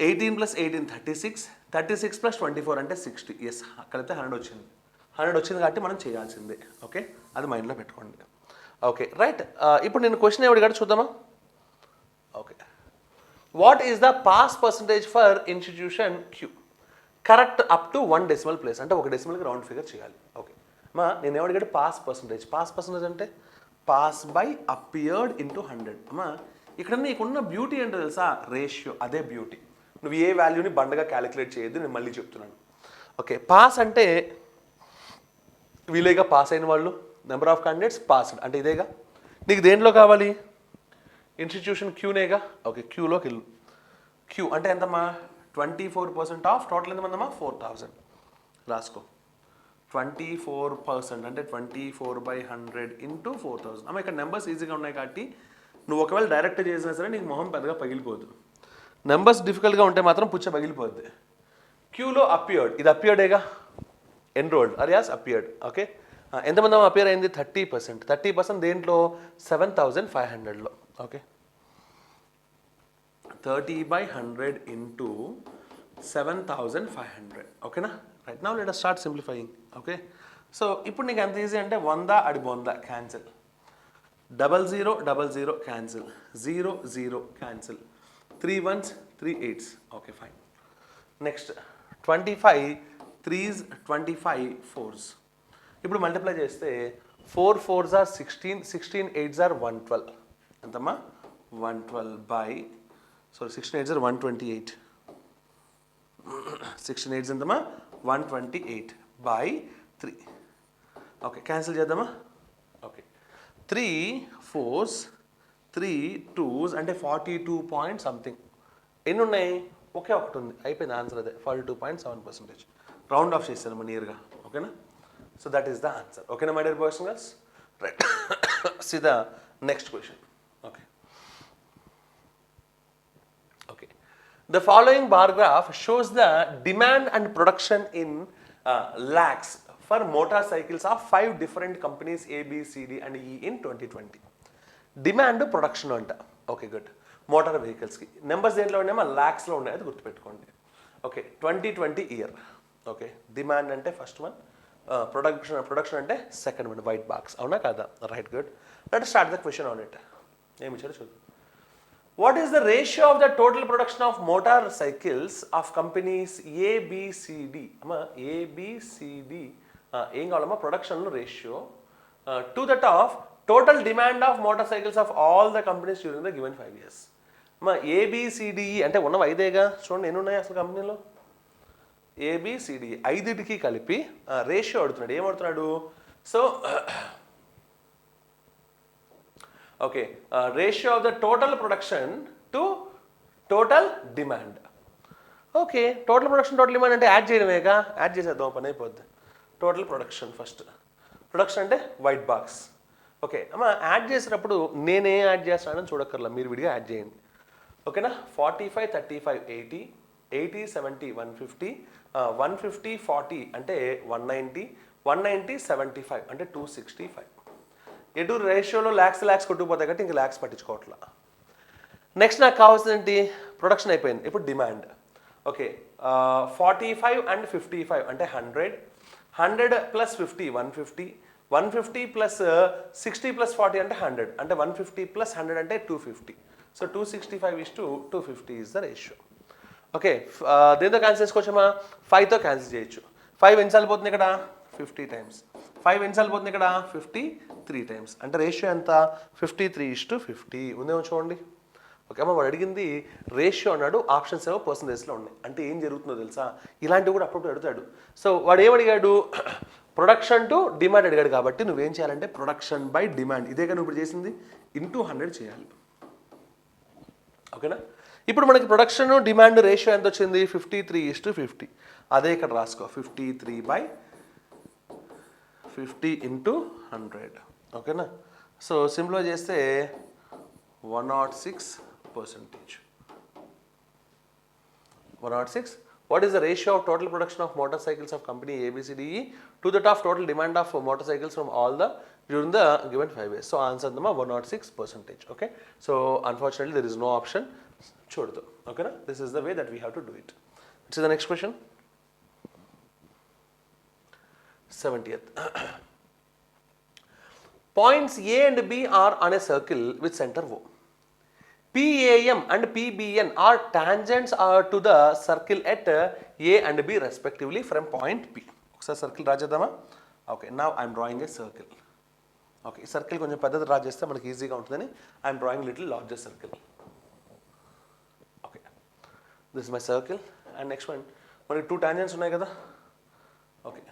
18 + 18 36, 36 + 24 అంటే 60. ఎస్, అక్కడైతే 100 వచ్చింది. 100 వచ్చింది కాబట్టి మనం చేయాల్సిందే. ఓకే, అది మైండ్లో పెట్టుకోండి. Okay, right. ఇప్పుడు నేను క్వశ్చన్ ఏమిటి కూడా చూద్దామా? Okay, what is the pass percentage for institution Q? Correct up to 1 decimal place అంటే 1 డెసిమల్కి రౌండ్ ఫిగర్ చేయాలి. ఓకే మా, నేను ఏమడిగాడు, పాస్ పర్సంటేజ్. పాస్ పర్సంటేజ్ అంటే పాస్ బై అపియర్డ్ ఇంటూ 100. అమ్మా, ఇక్కడ నీకున్న బ్యూటీ ఏంటో తెలుసా, రేషియో. అదే బ్యూటీ. నువ్వు ఏ వాల్యూని బండగా క్యాలిక్యులేట్ చేయొద్దు, నేను మళ్ళీ చెప్తున్నాను. ఓకే, పాస్ అంటే వీలేగా పాస్ అయిన వాళ్ళు, నెంబర్ ఆఫ్ క్యాండిడేట్స్ పాస్డ్ అంటే ఇదేగా. నీకు దేంట్లో కావాలి, ఇన్స్టిట్యూషన్ క్యూనేగా. ఓకే, క్యూలోకి వెళ్ళు. క్యూ అంటే ఎంతమ్మా, 24% ఆఫ్ టోటల్ ఎంతమందమ్మా, 4000. రాసుకో. 24% అంటే 24/100 ఇంటూ 4000. అమ్మ, ఇక్కడ నెంబర్స్ ఈజీగా ఉన్నాయి కాబట్టి నువ్వు ఒకవేళ డైరెక్ట్ చేసినా సరే నీకు మొహం పెద్దగా పగిలిపోదు. నెంబర్స్ డిఫికల్ట్గా ఉంటే మాత్రం పుచ్చ పగిలిపోద్ది. క్యూలో అపియర్డ్, ఇది అపియర్డేగా. ఎన్రోల్డ్ అరియాస్ అపియర్డ్. ఓకే, ఎంతమంది అపియర్ అయింది, 30%. 30% దేంట్లో, 7500లో. Okay, 30/100 into 7500. ఓకేనా, right. Now let us start simplifying. Okay, so ఇప్పుడు నీకు ఎంత ఈజీ అంటే 100 అడి 100 cancel, 00 00 cancel, 0 0 cancel, 3 1s 3 8s. Okay, fine. Next 25 3s 25 4s. ఇప్పుడు మల్టిప్లై చేస్తే 4 4s are 16, 16 8s are 112. ఎంతమ్మా, 112 బై 16 8s are 128. 16 8s ఎంతమ్మా, 128 బై 3. ఓకే, క్యాన్సిల్ చేద్దామా. ఓకే, 3 4s 3 2s అంటే 42 పాయింట్ సంథింగ్. ఎన్ని ఉన్నాయి, ఒకే ఒకటి ఉంది, అయిపోయింది ఆన్సర్. అదే 42.7%. రౌండ్ ఆఫ్ చేశాను మన నియర్గా. ఓకేనా, so that is the answer. ఓకేనా my dear boys and girls, right. See the next question. Okay, okay, the following bar graph shows the demand and production in lakhs for motorcycles of 5 different companies ABCD and E in 2020. Demand production అంట. Okay, good. Motor వెహికల్స్కి numbers దేంట్లో ఉన్నాయో ల్యాక్స్లో ఉన్నాయి, అది గుర్తుపెట్టుకోండి. Okay, 2020 year. Okay, demand అంటే first one, production అంటే సెకండ్ వన్, వైట్ బాక్స్. అవునా కాదా? Right, good. Let start the question on it. ఏమి ఇచ్చారో చూద్దాం. What is the ratio of the total production of motorcycles of companies ABCD? అమ్మా, ABCD ఏం కావాలమ్మా, ప్రొడక్షన్లో ratio to that of total demand of motorcycles of all the companies during the given 5 years. అమ్మా, ABCDE అంటే ఉన్నవి 5ఏగా. చూడండి ఎన్ని ఉన్నాయి అసలు కంపెనీలో. ఏబిసిడి ఐదింటికి కలిపి రేషియో అడుగుతున్నాడు. ఏమడుతున్నాడు? So okay, ratio of the total production to total demand. Okay, total production total demand అంటే యాడ్ చేయడమేగా, యాడ్ చేసేద్దాం, పని అయిపోద్ది. టోటల్ ప్రొడక్షన్ ఫస్ట్, ప్రొడక్షన్ అంటే వైట్ బాక్స్. ఓకే అమ్మ, యాడ్ చేసేటప్పుడు నేనే యాడ్ చేస్తానని చూడక్కర్లా, మీరు విడిగా యాడ్ చేయండి. ఓకేనా? 45 35 80, 80 70 150, 150 40 అంటే 190, 190 75 అంటే 265. ఎటు రేషియోలో ల్యాక్స్ కొట్టుకుపోతాయి కాబట్టి ఇంక ల్యాక్స్ పట్టించుకోవట్లా. నెక్స్ట్ నాకు కావాల్సింది ఏంటి? ప్రొడక్షన్ అయిపోయింది, ఇప్పుడు డిమాండ్. ఓకే, 45 and 55 అంటే 100, 100 + 50 150, 150 + 60 + 40 అంటే 100, అంటే 150 + 100 అంటే 250. So 265:250 is the ratio. Okay, దేంతో క్యాన్సిల్ చేసుకోవచ్చమ్మా? 5తో క్యాన్సిల్ చేయొచ్చు. 5 ఎన్నిసార్లు పోతుంది ఇక్కడ? 50 టైమ్స్. 5 ఎన్నిసార్లు పోతుంది ఇక్కడ? 53 టైమ్స్. అంటే రేషియో ఎంత? 53:50 ఉందేమో చూడండి. ఓకే అమ్మ, వాడు అడిగింది రేషియో అన్నాడు, ఆప్షన్స్ ఏమో పర్సంటేజ్లో ఉన్నాయి. అంటే ఏం జరుగుతుందో తెలుసా? ఇలాంటివి కూడా అప్పుడప్పుడు అడుగుతాడు. సో వాడు ఏమడిగాడు? ప్రొడక్షన్ టు డిమాండ్ అడిగాడు. కాబట్టి నువ్వేం చేయాలంటే ప్రొడక్షన్ బై డిమాండ్, ఇదే కానీ ఇప్పుడు చేసింది, ఇంటూ 100 చేయాలి. ఓకేనా? ఇప్పుడు మనకి ప్రొడక్షన్ డిమాండ్ రేషియో ఎంత వచ్చింది? 53:50. అదే ఇక్కడ రాసుకో, 53/50 ఇంటూ 100. ఓకేనా? సో సింప్లిఫై చేస్తే 106%. 106. What is the ratio of total production of motorcycles of company ABCDE to that of total demand of motorcycles from all the during the given 5 years? So answer them 106%. Okay. So unfortunately there is no option. Chodu. Okay. This is the way that we have to do it. This is the next question. 70th. Points A and B are on a circle with center O. PAM and PBN are tangents to the circle at A and B respectively from point P. ఒకసారి circle draw చేద్దామా? Okay, now I'm drawing a circle. Okay, ఈ circle కొంచెం పెద్దది draw చేస్తే మనకి ఈజీగా ఉంటుందని I'm drawing little larger circle. Okay, this my circle. And next one, మనకి 2 టాంజెంట్స్ ఉన్నాయి కదా. Okay,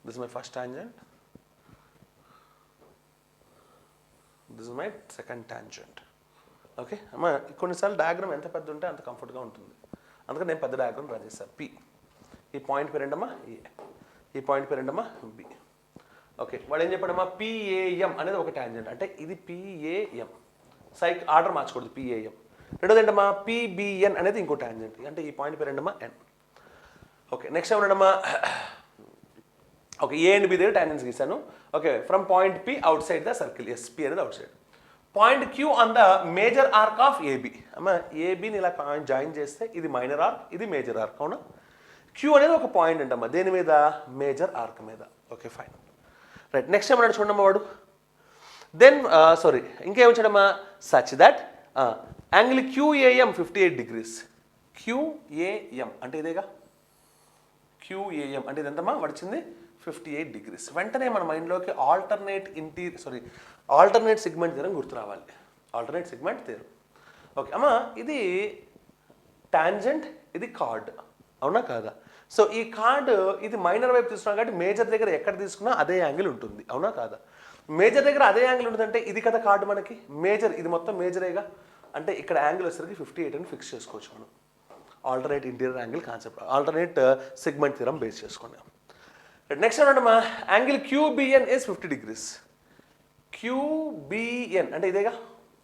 this is my first tangent, this is my second tangent. Okay అమ్మ, కొన్నిసార్లు డయాగ్రామ్ ఎంత పెద్ద ఉంటే అంత కంఫర్ట్గా ఉంటుంది, అందుకని నేను పెద్ద డయాగ్రామ్ డ్రా చేస్తాను. పి, ఈ పాయింట్ పేరేంటమ్మా ఏ, ఈ పాయింట్ పేరేంటమ్మా బి. ఓకే, వాడు ఏం చెప్పాడమ్మా? పిఏఎం అనేది ఒక టాంజెంట్, అంటే ఇది పిఏఎం, ఆర్డర్ మార్చకూడదు, పిఏఎం. రెండోది ఏంటమ్మా? పిబిఎన్ అనేది ఇంకో టాంజెంట్, అంటే ఈ పాయింట్ పేరేంటమ్మా ఎన్. ఓకే, నెక్స్ట్ ఏమన్నాడమ్మా? ఓకే, ఏ అండ్ బి దగ్గర టాంజెంట్స్ గీసాను. Okay, from point P outside the circle, yes, P అనేది outside. Point Q on the major arc of AB. అమ్మ, ఏబిని ఇలా జాయిన్ చేస్తే ఇది మైనర్ ఆర్క్, ఇది మేజర్ ఆర్క్, అవునా? క్యూ అనేది ఒక పాయింట్ అంటమ్మా, దేని మీద? మేజర్ ఆర్క్ మీద. Okay fine, right. నెక్స్ట్ ఏమన్నాడు చూడమ్మా వాడు? దెన్ సారీ, ఇంకేమొచ్చాడమ్మా? Such that angle QAM 58 degrees. QAM అంటే ఇదేగా, క్యూఏఎం అంటే ఇది ఎంతమ్మా? వచ్చింది 58 degrees. వెంటనే మన మైండ్లోకి ఆల్టర్నేట్ సిగ్మెంట్ థియరం గుర్తు రావాలి. Alternate segment theorem. ఓకే అమ్మా, ఇది టాంజెంట్, ఇది కార్డ్, అవునా కాదా? సో ఈ కార్డ్ ఇది మైనర్ వైపు తీసుకున్నాం కాబట్టి మేజర్ దగ్గర ఎక్కడ తీసుకున్నా అదే యాంగిల్ ఉంటుంది, అవునా కాదా? మేజర్ దగ్గర అదే యాంగిల్ ఉంటుందంటే ఇది కదా కార్డ్ మనకి మేజర్, ఇది మొత్తం మేజరేగా, అంటే ఇక్కడ యాంగిల్ వచ్చేసరికి 58 అని ఫిక్స్ చేసుకోవచ్చు మనం. Alternate interior angle concept, alternate segment theorem base చేసుకున్నాం. నెక్స్ట్ ఏమన్నా? Angle QBN is 50 degrees. QBN అంటే ఇదేగా,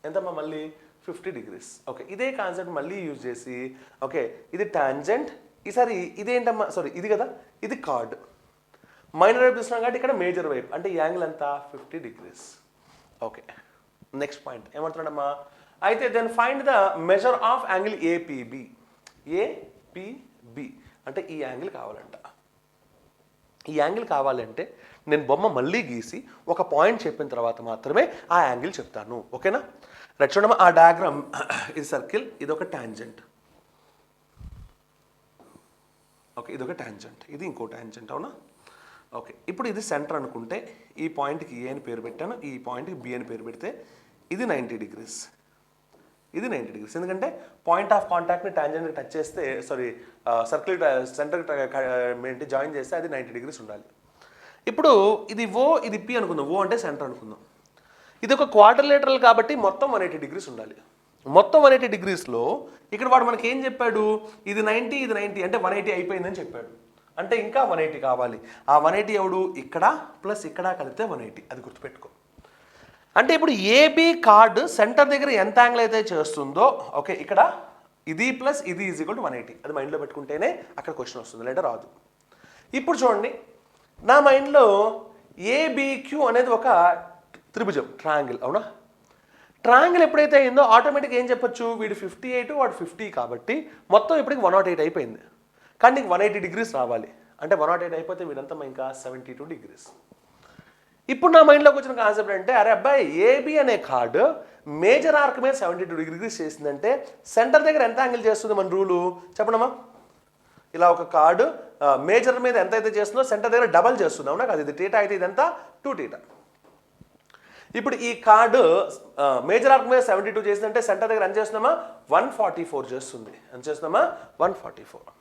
ఎంతమ్మా? మళ్ళీ 50 degrees. ఓకే, ఇదే కాన్సెప్ట్ మళ్ళీ యూజ్ చేసి, ఓకే ఇది టాంజెంట్, ఈసారి ఇదేంటమ్మా? సారీ, ఇది కదా, ఇది కార్డ్. మైనర్ వైపు చూస్తున్నాం కాబట్టి ఇక్కడ మేజర్ వైపు, అంటే ఈ యాంగిల్ ఎంత? 50 degrees. ఓకే, నెక్స్ట్ పాయింట్ ఏమంటున్నాడమ్మా? అయితే then find the measure of angle APB. APB అంటే ఈ యాంగిల్ కావాలంట. ఈ యాంగిల్ కావాలంటే నేను బొమ్మ మళ్ళీ గీసి ఒక పాయింట్ చెప్పిన తర్వాత మాత్రమే ఆ యాంగిల్ చెప్తాను. ఓకేనా? రైట్, చూడమ్మా ఆ డయాగ్రామ్, ఇది సర్కిల్, ఇది ఒక టాంజెంట్. ఓకే, ఇది ఒక టాంజెంట్, ఇది ఇంకో టాంజెంట్, అవునా? ఓకే, ఇప్పుడు ఇది సెంటర్ అనుకుంటే ఈ పాయింట్కి ఏ అని పేరు పెట్టాను, ఈ పాయింట్కి బి అని పేరు పెడితే ఇది 90 డిగ్రీస్, ఇది 90 డిగ్రీస్. ఎందుకంటే పాయింట్ ఆఫ్ కాంటాక్ట్ని టాంజెంట్ని టచ్ చేస్తే సర్కిల్ సెంటర్ ఏంటి జాయిన్ చేస్తే అది 90 డిగ్రీస్ ఉండాలి. ఇప్పుడు ఇది ఓ, ఇది పి అనుకుందాం. ఓ అంటే సెంటర్ అనుకుందాం. ఇది ఒక క్వార్టర్లేటరల్ కాబట్టి మొత్తం 180 డిగ్రీస్ ఉండాలి. మొత్తం 180 డిగ్రీస్లో ఇక్కడ వాడు మనకి ఏం చెప్పాడు, ఇది 90, ఇది 90 అంటే 180 అయిపోయిందని చెప్పాడు. అంటే ఇంకా 180 కావాలి. ఆ 180 ఎవడు, ఇక్కడ ప్లస్ ఇక్కడ కలిపితే 180, అది గుర్తుపెట్టుకో. అంటే ఇప్పుడు ఏబి కార్డ్ సెంటర్ దగ్గర ఎంత యాంగిల్ అయితే చేస్తుందో, ఓకే, ఇక్కడ ఇది ప్లస్ ఇది ఈజ్ ఈక్వల్ టు 180, అది మైండ్లో పెట్టుకుంటేనే అక్కడ క్వశ్చన్ వస్తుంది, లేదా రాదు. ఇప్పుడు చూడండి, నా మైండ్లో ఏబిక్యూ అనేది ఒక త్రిభుజం, ట్రయాంగిల్, అవునా? ట్రయాంగిల్ ఎప్పుడైతే అయిందో ఆటోమేటిక్గా ఏం చెప్పొచ్చు, వీడు 58 వాడు 50 కాబట్టి మొత్తం ఇప్పటికి 108 అయిపోయింది. కానీ నీకు 180 డిగ్రీస్ రావాలి అంటే 108 అయిపోతే వీడంతా ఇంకా 72 డిగ్రీస్. ఇప్పుడు నా మైండ్లోకి వచ్చిన కాన్సెప్ట్ అంటే, అరే అబ్బాయి, ఏబి అనే కార్డు మేజర్ ఆర్క్ మీద 72 డిగ్రీస్ చేసిందంటే సెంటర్ దగ్గర ఎంత యాంగిల్ చేస్తుంది మన రూలు చెప్పడమా? ఇలా ఒక కార్డు మేజర్ మీద ఎంత అయితే చేస్తుందో సెంటర్ దగ్గర డబల్ చేస్తుంది, అవునా కాదు? ఇది టీటా అయితే ఇదంతా 2 టీటా. ఇప్పుడు ఈ కార్డు మేజర్ ఆర్క్ మీద 72 చేసిందంటే సెంటర్ దగ్గర ఎంత చేస్తున్నామా? 144 చేస్తుంది. ఎంత చేస్తున్నామా? 144.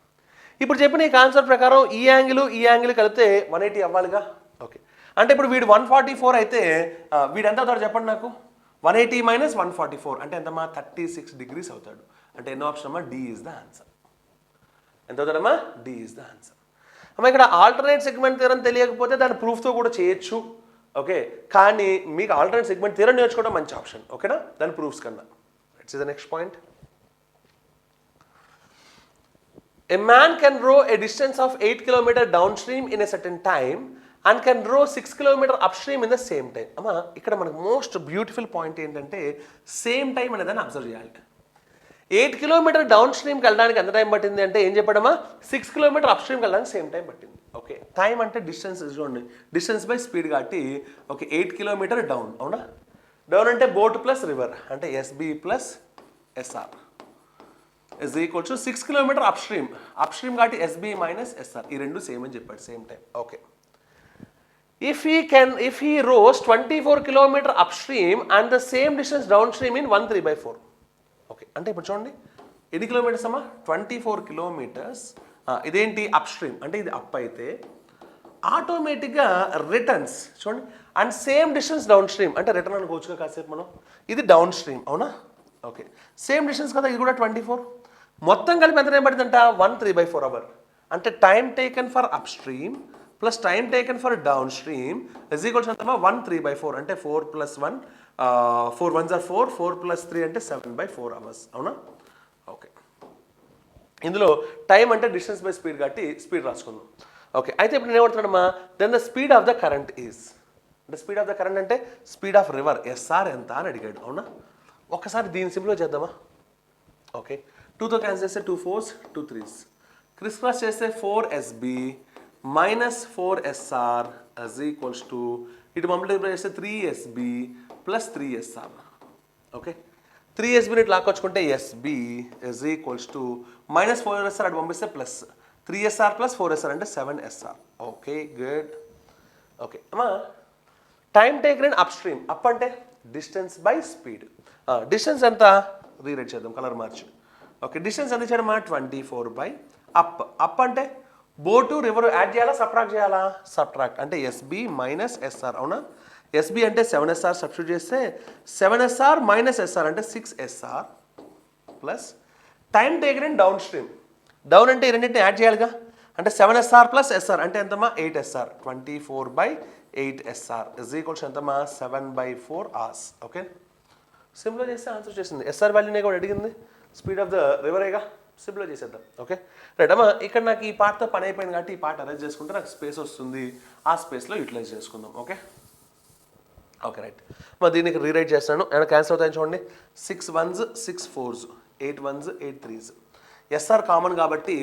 ఇప్పుడు చెప్పిన ఈ కాన్సెప్ట్ ప్రకారం ఈ యాంగిల్ కలిపితే 180 అవ్వాలిగా. ఓకే, అంటే ఇప్పుడు వీడు 144 అయితే వీడు ఎంత అవుతాడు చెప్పండి నాకు? 180 మైనస్ 144 అంటే ఎంతమ్మా? 36 డిగ్రీస్ అవుతాడు. అంటే ఎన్నో ఆప్షన్ అమ్మా? D is the answer. ఎంత అవుతాడమ్మా? D is the answer. అమ్మ ఇక్కడ ఆల్టర్నేట్ సెగ్మెంట్ థియరం తెలియకపోతే దాని ప్రూఫ్తో కూడా చేయొచ్చు, ఓకే, కానీ మీకు ఆల్టర్నేట్ సెగ్మెంట్ థియరం నేర్చుకోవడం మంచి ఆప్షన్, ఓకేనా, దాని ప్రూఫ్స్ కన్నా. Let's see the next point. A man can row a distance of 8 km downstream in a certain time and can row 6 km upstream in the same time. అమ్మా ఇక్కడ మనకు most beautiful point ఏంటంటే same time అనేదాన్ని observe చేయాలి. 8 kilometre down స్ట్రీమ్కి వెళ్ళడానికి ఎంత time పట్టింది అంటే ఏం చెప్పడమా? 6 కిలోమీటర్ అప్ స్ట్రీమ్కి వెళ్ళడానికి సేమ్ టైం పట్టింది. ఓకే, టైం అంటే డిస్టెన్స్ చూడండి, డిస్టెన్స్ బై స్పీడ్ కాబట్టి ఓకే 8 కిలోమీటర్ డౌన్, అవునా? డౌన్ అంటే బోట్ ప్లస్ రివర్ అంటే SB plus SR is equal to 6 kilometre up stream కాబట్టి ఎస్బి మైనస్ ఎస్ఆర్, ఈ రెండు సేమ్ అని చెప్పాడు, same time. Okay, if he rows 24 kilometre up stream and the same distance down stream in 1/3/4. Okay, అంటే ఇప్పుడు చూడండి ఎన్ని కిలోమీటర్స్ అమ్మా? 24 కిలోమీటర్స్. ఇదేంటి? అప్ స్ట్రీమ్ అంటే ఇది అప్ అయితే ఆటోమేటిక్గా రిటర్న్స్ చూడండి and same distance down stream అంటే రిటర్న్ అనుకోవచ్చుగా కాసేపు మనం. ఇది డౌన్ స్ట్రీమ్, అవునా? ఓకే, సేమ్ డిస్టెన్స్ కదా, ఇది కూడా 24. మొత్తం కలిపి ఎంత టైం పడుతుందంట? 1/3/4 అవర్. అంటే time taken for upstream plus time taken for downstream is equals ఎంతమా? 1/3/4 అంటే 4 + 1 4 1s are 4 4 + 3 అంటే 7/4 అవర్స్, అవునా? ఓకే, ఇందులో టైం అంటే డిస్టెన్స్ బై స్పీడ్ కాబట్టి స్పీడ్ రాసుకుందాం. ఓకే, అయితే ఇప్పుడు నేను ఏమంటున్నాడమ్మా? Then the speed of the current is, అంటే స్పీడ్ ఆఫ్ ద కరెంట్ అంటే స్పీడ్ ఆఫ్ రివర్ ఎస్ఆర్ ఎంత అని అడిగాడు, అవునా? ఒకసారి దీన్ని సింపుల్గా చేద్దామా? ఓకే, 2తో క్యాన్సిల్ చేస్తే 2 4s 2 3s, క్రిస్ క్రాస్ చేస్తే 4SB minus 4SR is equals to ఇటు మల్టిప్లై చేస్తే 3SB ప్లస్ 3SR. ఓకే, 3SBని ఇట్లా లాక్కొచ్చుకుంటే SB is equals to minus 4SR అటు పంపిస్తే ప్లస్ 3SR ప్లస్ 4SR అంటే 7SR. Okay, good. ఓకే అమ్మా, time taken in up stream, up అంటే distance by speed. Distance ఎంత rewrite చేద్దాం కలర్ మార్చి. Okay, distance ఎంత చేయడమా? 24 అప్. అప్ అంటే బోటు రివర్ యాడ్ చేయాలా సబ్ట్రాక్ట్ చేయాలా? సబ్ట్రాక్ట్ అంటే ఎస్బి మైనస్ ఎస్ఆర్, అవునా? ఎస్బి అంటే 7SR సబ్స్టిట్యూట్ చేస్తే 7SR మైనస్ ఎస్ఆర్ అంటే 6SR plus time taken in down stream. Down అంటే ఈ రెండింటిని యాడ్ చేయాలిగా, అంటే 7SR ప్లస్ ఎస్ఆర్ అంటే ఎంతమా? 8SR. 24/8SR ఇజ్ ఈక్వల్స్ ఎంతమా? 7/4 hours. ఓకే, సింపుల్గా చేస్తే ఆన్సర్ చేసింది. ఎస్ఆర్ వాల్యూనే కూడా అడిగింది, స్పీడ్ ఆఫ్ ద రివరేగా, సింపుల్గా చేసేద్దాం. ఓకే రైట్ అమ్మా, ఇక్కడ నాకు ఈ పార్ట్తో పని అయిపోయింది కాబట్టి ఈ పార్ట్ అరేంజ్ చేసుకుంటే నాకు స్పేస్ వస్తుంది, ఆ స్పేస్లో యూటిలైజ్ చేసుకుందాం. ఓకే ఓకే రైట్, మరి దీనికి రీరైట్ చేస్తాను. ఏమైనా క్యాన్సిల్ అవుతాయని చూడండి. 6 1s 6 4s 8 1s 8 3s. SR common కాబట్టి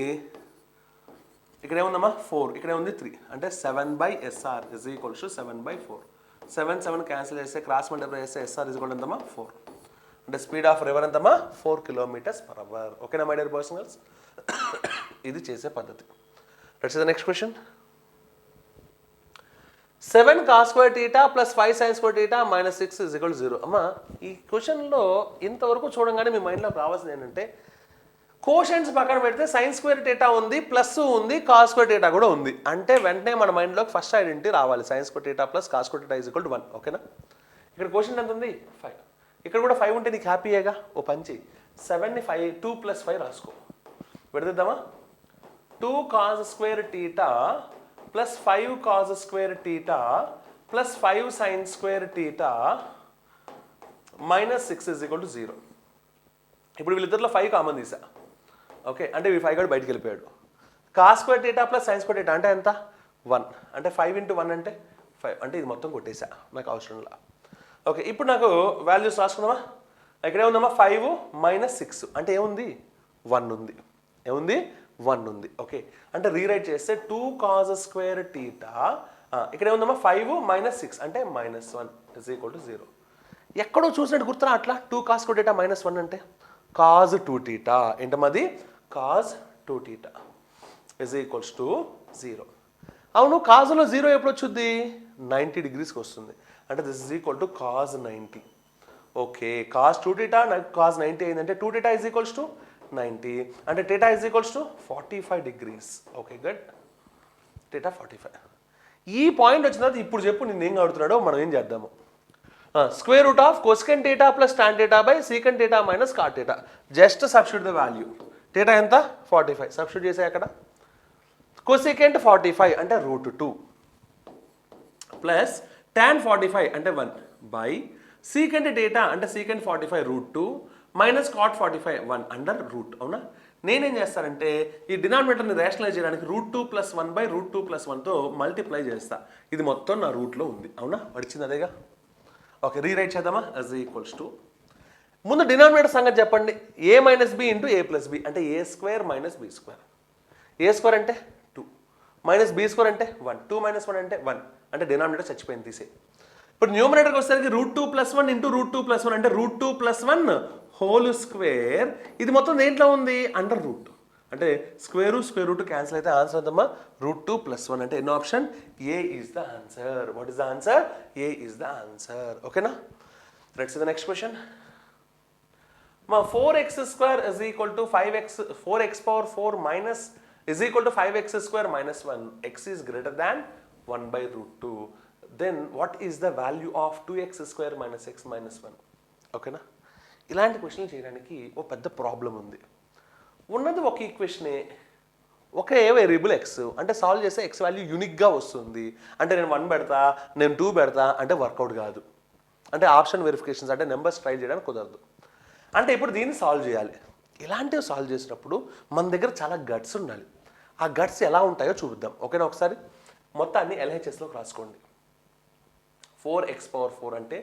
ఇక్కడ ఏముందమ్మా? 4, ఇక్కడ ఉంది 3 అంటే 7/SR is equals to 7/4. 7 7 cancel చేస్తే క్రాస్ మల్టిప్లై చేస్తే ఎస్ఆర్ ఇజ్ ఈక్వల్ ఎంతమ్మా? 4. అంటే స్పీడ్ ఆఫ్ రివర్ ఎంతమ్మా? 4 km/h. ఓకేనా my dear boys and girls? ఇది చేసే పద్ధతి. Let's see the next question. 7 cos square theta plus 5 sine square theta minus 6 is equal 0. అమ్మ ఈ క్వశ్చన్లో ఇంతవరకు చూడంగానే మీ మైండ్లోకి రావాల్సింది ఏంటంటే కోషన్స్ పక్కన పెడితే సైన్ స్క్వేర్ టీటా ఉంది, ప్లస్ ఉంది, కాస్ స్క్వేర్ టీటా కూడా ఉంది. అంటే వెంటనే మన మైండ్లోకి ఫస్ట్ ఐడెంటిటీ రావాలి, sign square theta plus cos square theta is equal to 1. ఓకేనా? ఇక్కడ క్వశ్చన్ ఎంత ఉంది? 5. ఇక్కడ కూడా 5 ఉంటే నీకు హ్యాపీయేగా. ఓ పంచి 7ని 2 ప్లస్ 5 రాసుకో. పెడదిద్దామా? 2 cos square theta plus 5 cos square theta plus 5 sine square theta minus 6 is equal to 0. ఇప్పుడు వీళ్ళిద్దరిలో 5 కామన్ తీసా. ఓకే, అంటే ఈ 5 కూడా బయటికి వెళ్ళిపోయాడు. Cos square theta plus sine square theta అంటే ఎంత? 1. అంటే 5 ఇంటూ 1 అంటే 5. అంటే ఇది మొత్తం కొట్టేసా, నాకు అవసరంలా. ఓకే, ఇప్పుడు నాకు వాల్యూస్ రాసుకుందామా? ఇక్కడ ఏముందమ్మా? 5 మైనస్ 6 అంటే ఏముంది? 1 ఉంది. ఏముంది? 1 ఉంది. ఓకే, అంటే రీరైట్ చేస్తే 2 కాస్ స్క్వేర్ టీటా, ఇక్కడ ఏముందమ్మా? 5 మైనస్ 6 అంటే మైనస్ 1 ఇజ్ ఈక్వల్ టు 0. ఎక్కడో చూసినట్టు గుర్తురా అట్లా? 2 కాస్ స్క్వేర్ టీటా మైనస్ 1 అంటే కాజ్ 2 టీటా. ఏంటమ్మది? Cos 2 theta is equals to 0. అవును, కాజులో 0 ఎప్పుడు వచ్చుద్ది? 90 డిగ్రీస్కి వస్తుంది. అంటే this is equal to cause 90. Okay, cause 2 theta cause 90 అయిందంటే 2 టీటా ఇజ్ ఈక్వల్స్ టు 90. అంటే theta is equals to 45 degrees. Okay, good. Theta 45. ఈ point వచ్చిన తర్వాత ఇప్పుడు చెప్పు నేను ఏం అడుగుతున్నాడో మనం ఏం చేద్దాము. Square root of cosecant theta plus tan theta by secant theta minus cot theta. Just substitute the value. Theta ఎంత? 45. సబ్స్టిట్యూట్ చేసే అక్కడ. కొసెకంట్ 45 అంటే √2 ప్లస్ టాన్ 45 అంటే 1 బై సీకంట్ టీటా అంటే secant 45 √2 minus cot 45 1 under root. అవునా? నేనేం చేస్తానంటే ఈ డినామినేటర్ని రేషనలైజ్ చేయడానికి √2 ప్లస్ 1 బై √2 ప్లస్ 1తో మల్టిప్లై చేస్తా. ఇది మొత్తం నా రూట్లో ఉంది. అవునా? వచ్చింది అదేగా. ఓకే, రీరైట్ చేద్దామా? as ఈక్వల్స్ టు ముందు డినామినేటర్ సంగతి చెప్పండి. a minus B into A plus B అంటే ఏ square minus B square. A square అంటే 2 మైనస్ బి స్క్వేర్ అంటే 1. 2 మైనస్ 1 అంటే 1. అంటే డినామినేటర్ చచ్చిపోయింది, తీసే. ఇప్పుడు న్యూమరేటర్కి వచ్చేసరికి √2 ప్లస్ 1 ఇంటూ √2 ప్లస్ 1 అంటే √2 ప్లస్ 1 హోల్ స్క్వేర్. ఇది మొత్తం దేంట్లో ఉంది? Under root. అంటే స్క్వేర్ రూట్ క్యాన్సిల్ అయితే ఆన్సర్ ఎంతమ్మా? √2 ప్లస్ 1 అంటే ఎన్నో option? A is the answer. What is the answer? A is the answer. ఓకేనా? Let's see the next question. మా 4x square is equal to 4x power 4 minus is equal to 5x square minus 1. x is greater than 1 by √2. Then what is the value of 2x square minus x minus 1. ఓకేనా? ఇలాంటి క్వశ్చన్లు చేయడానికి ఓ పెద్ద problem ఉంది. ఉన్నది ఒక ఈక్వేషనే, ఒకే variable x. అంటే solve చేస్తే x వాల్యూ యూనిక్గా వస్తుంది. అంటే నేను 1 పెడతా, నేను 2 పెడతా అంటే వర్కౌట్ కాదు. అంటే ఆప్షన్ వెరిఫికేషన్స్ అంటే నెంబర్స్ ట్రై చేయడానికి కుదరదు. అంటే ఇప్పుడు దీన్ని సాల్వ్ చేయాలి. ఇలాంటివి సాల్వ్ చేసినప్పుడు మన దగ్గర చాలా గట్స్ ఉండాలి. ఆ గట్స్ ఎలా ఉంటాయో చూద్దాం. ఓకేనా? ఒకసారి మొత్తాన్ని LHSలోకి రాసుకోండి. 4x పవర్ 4 అంటే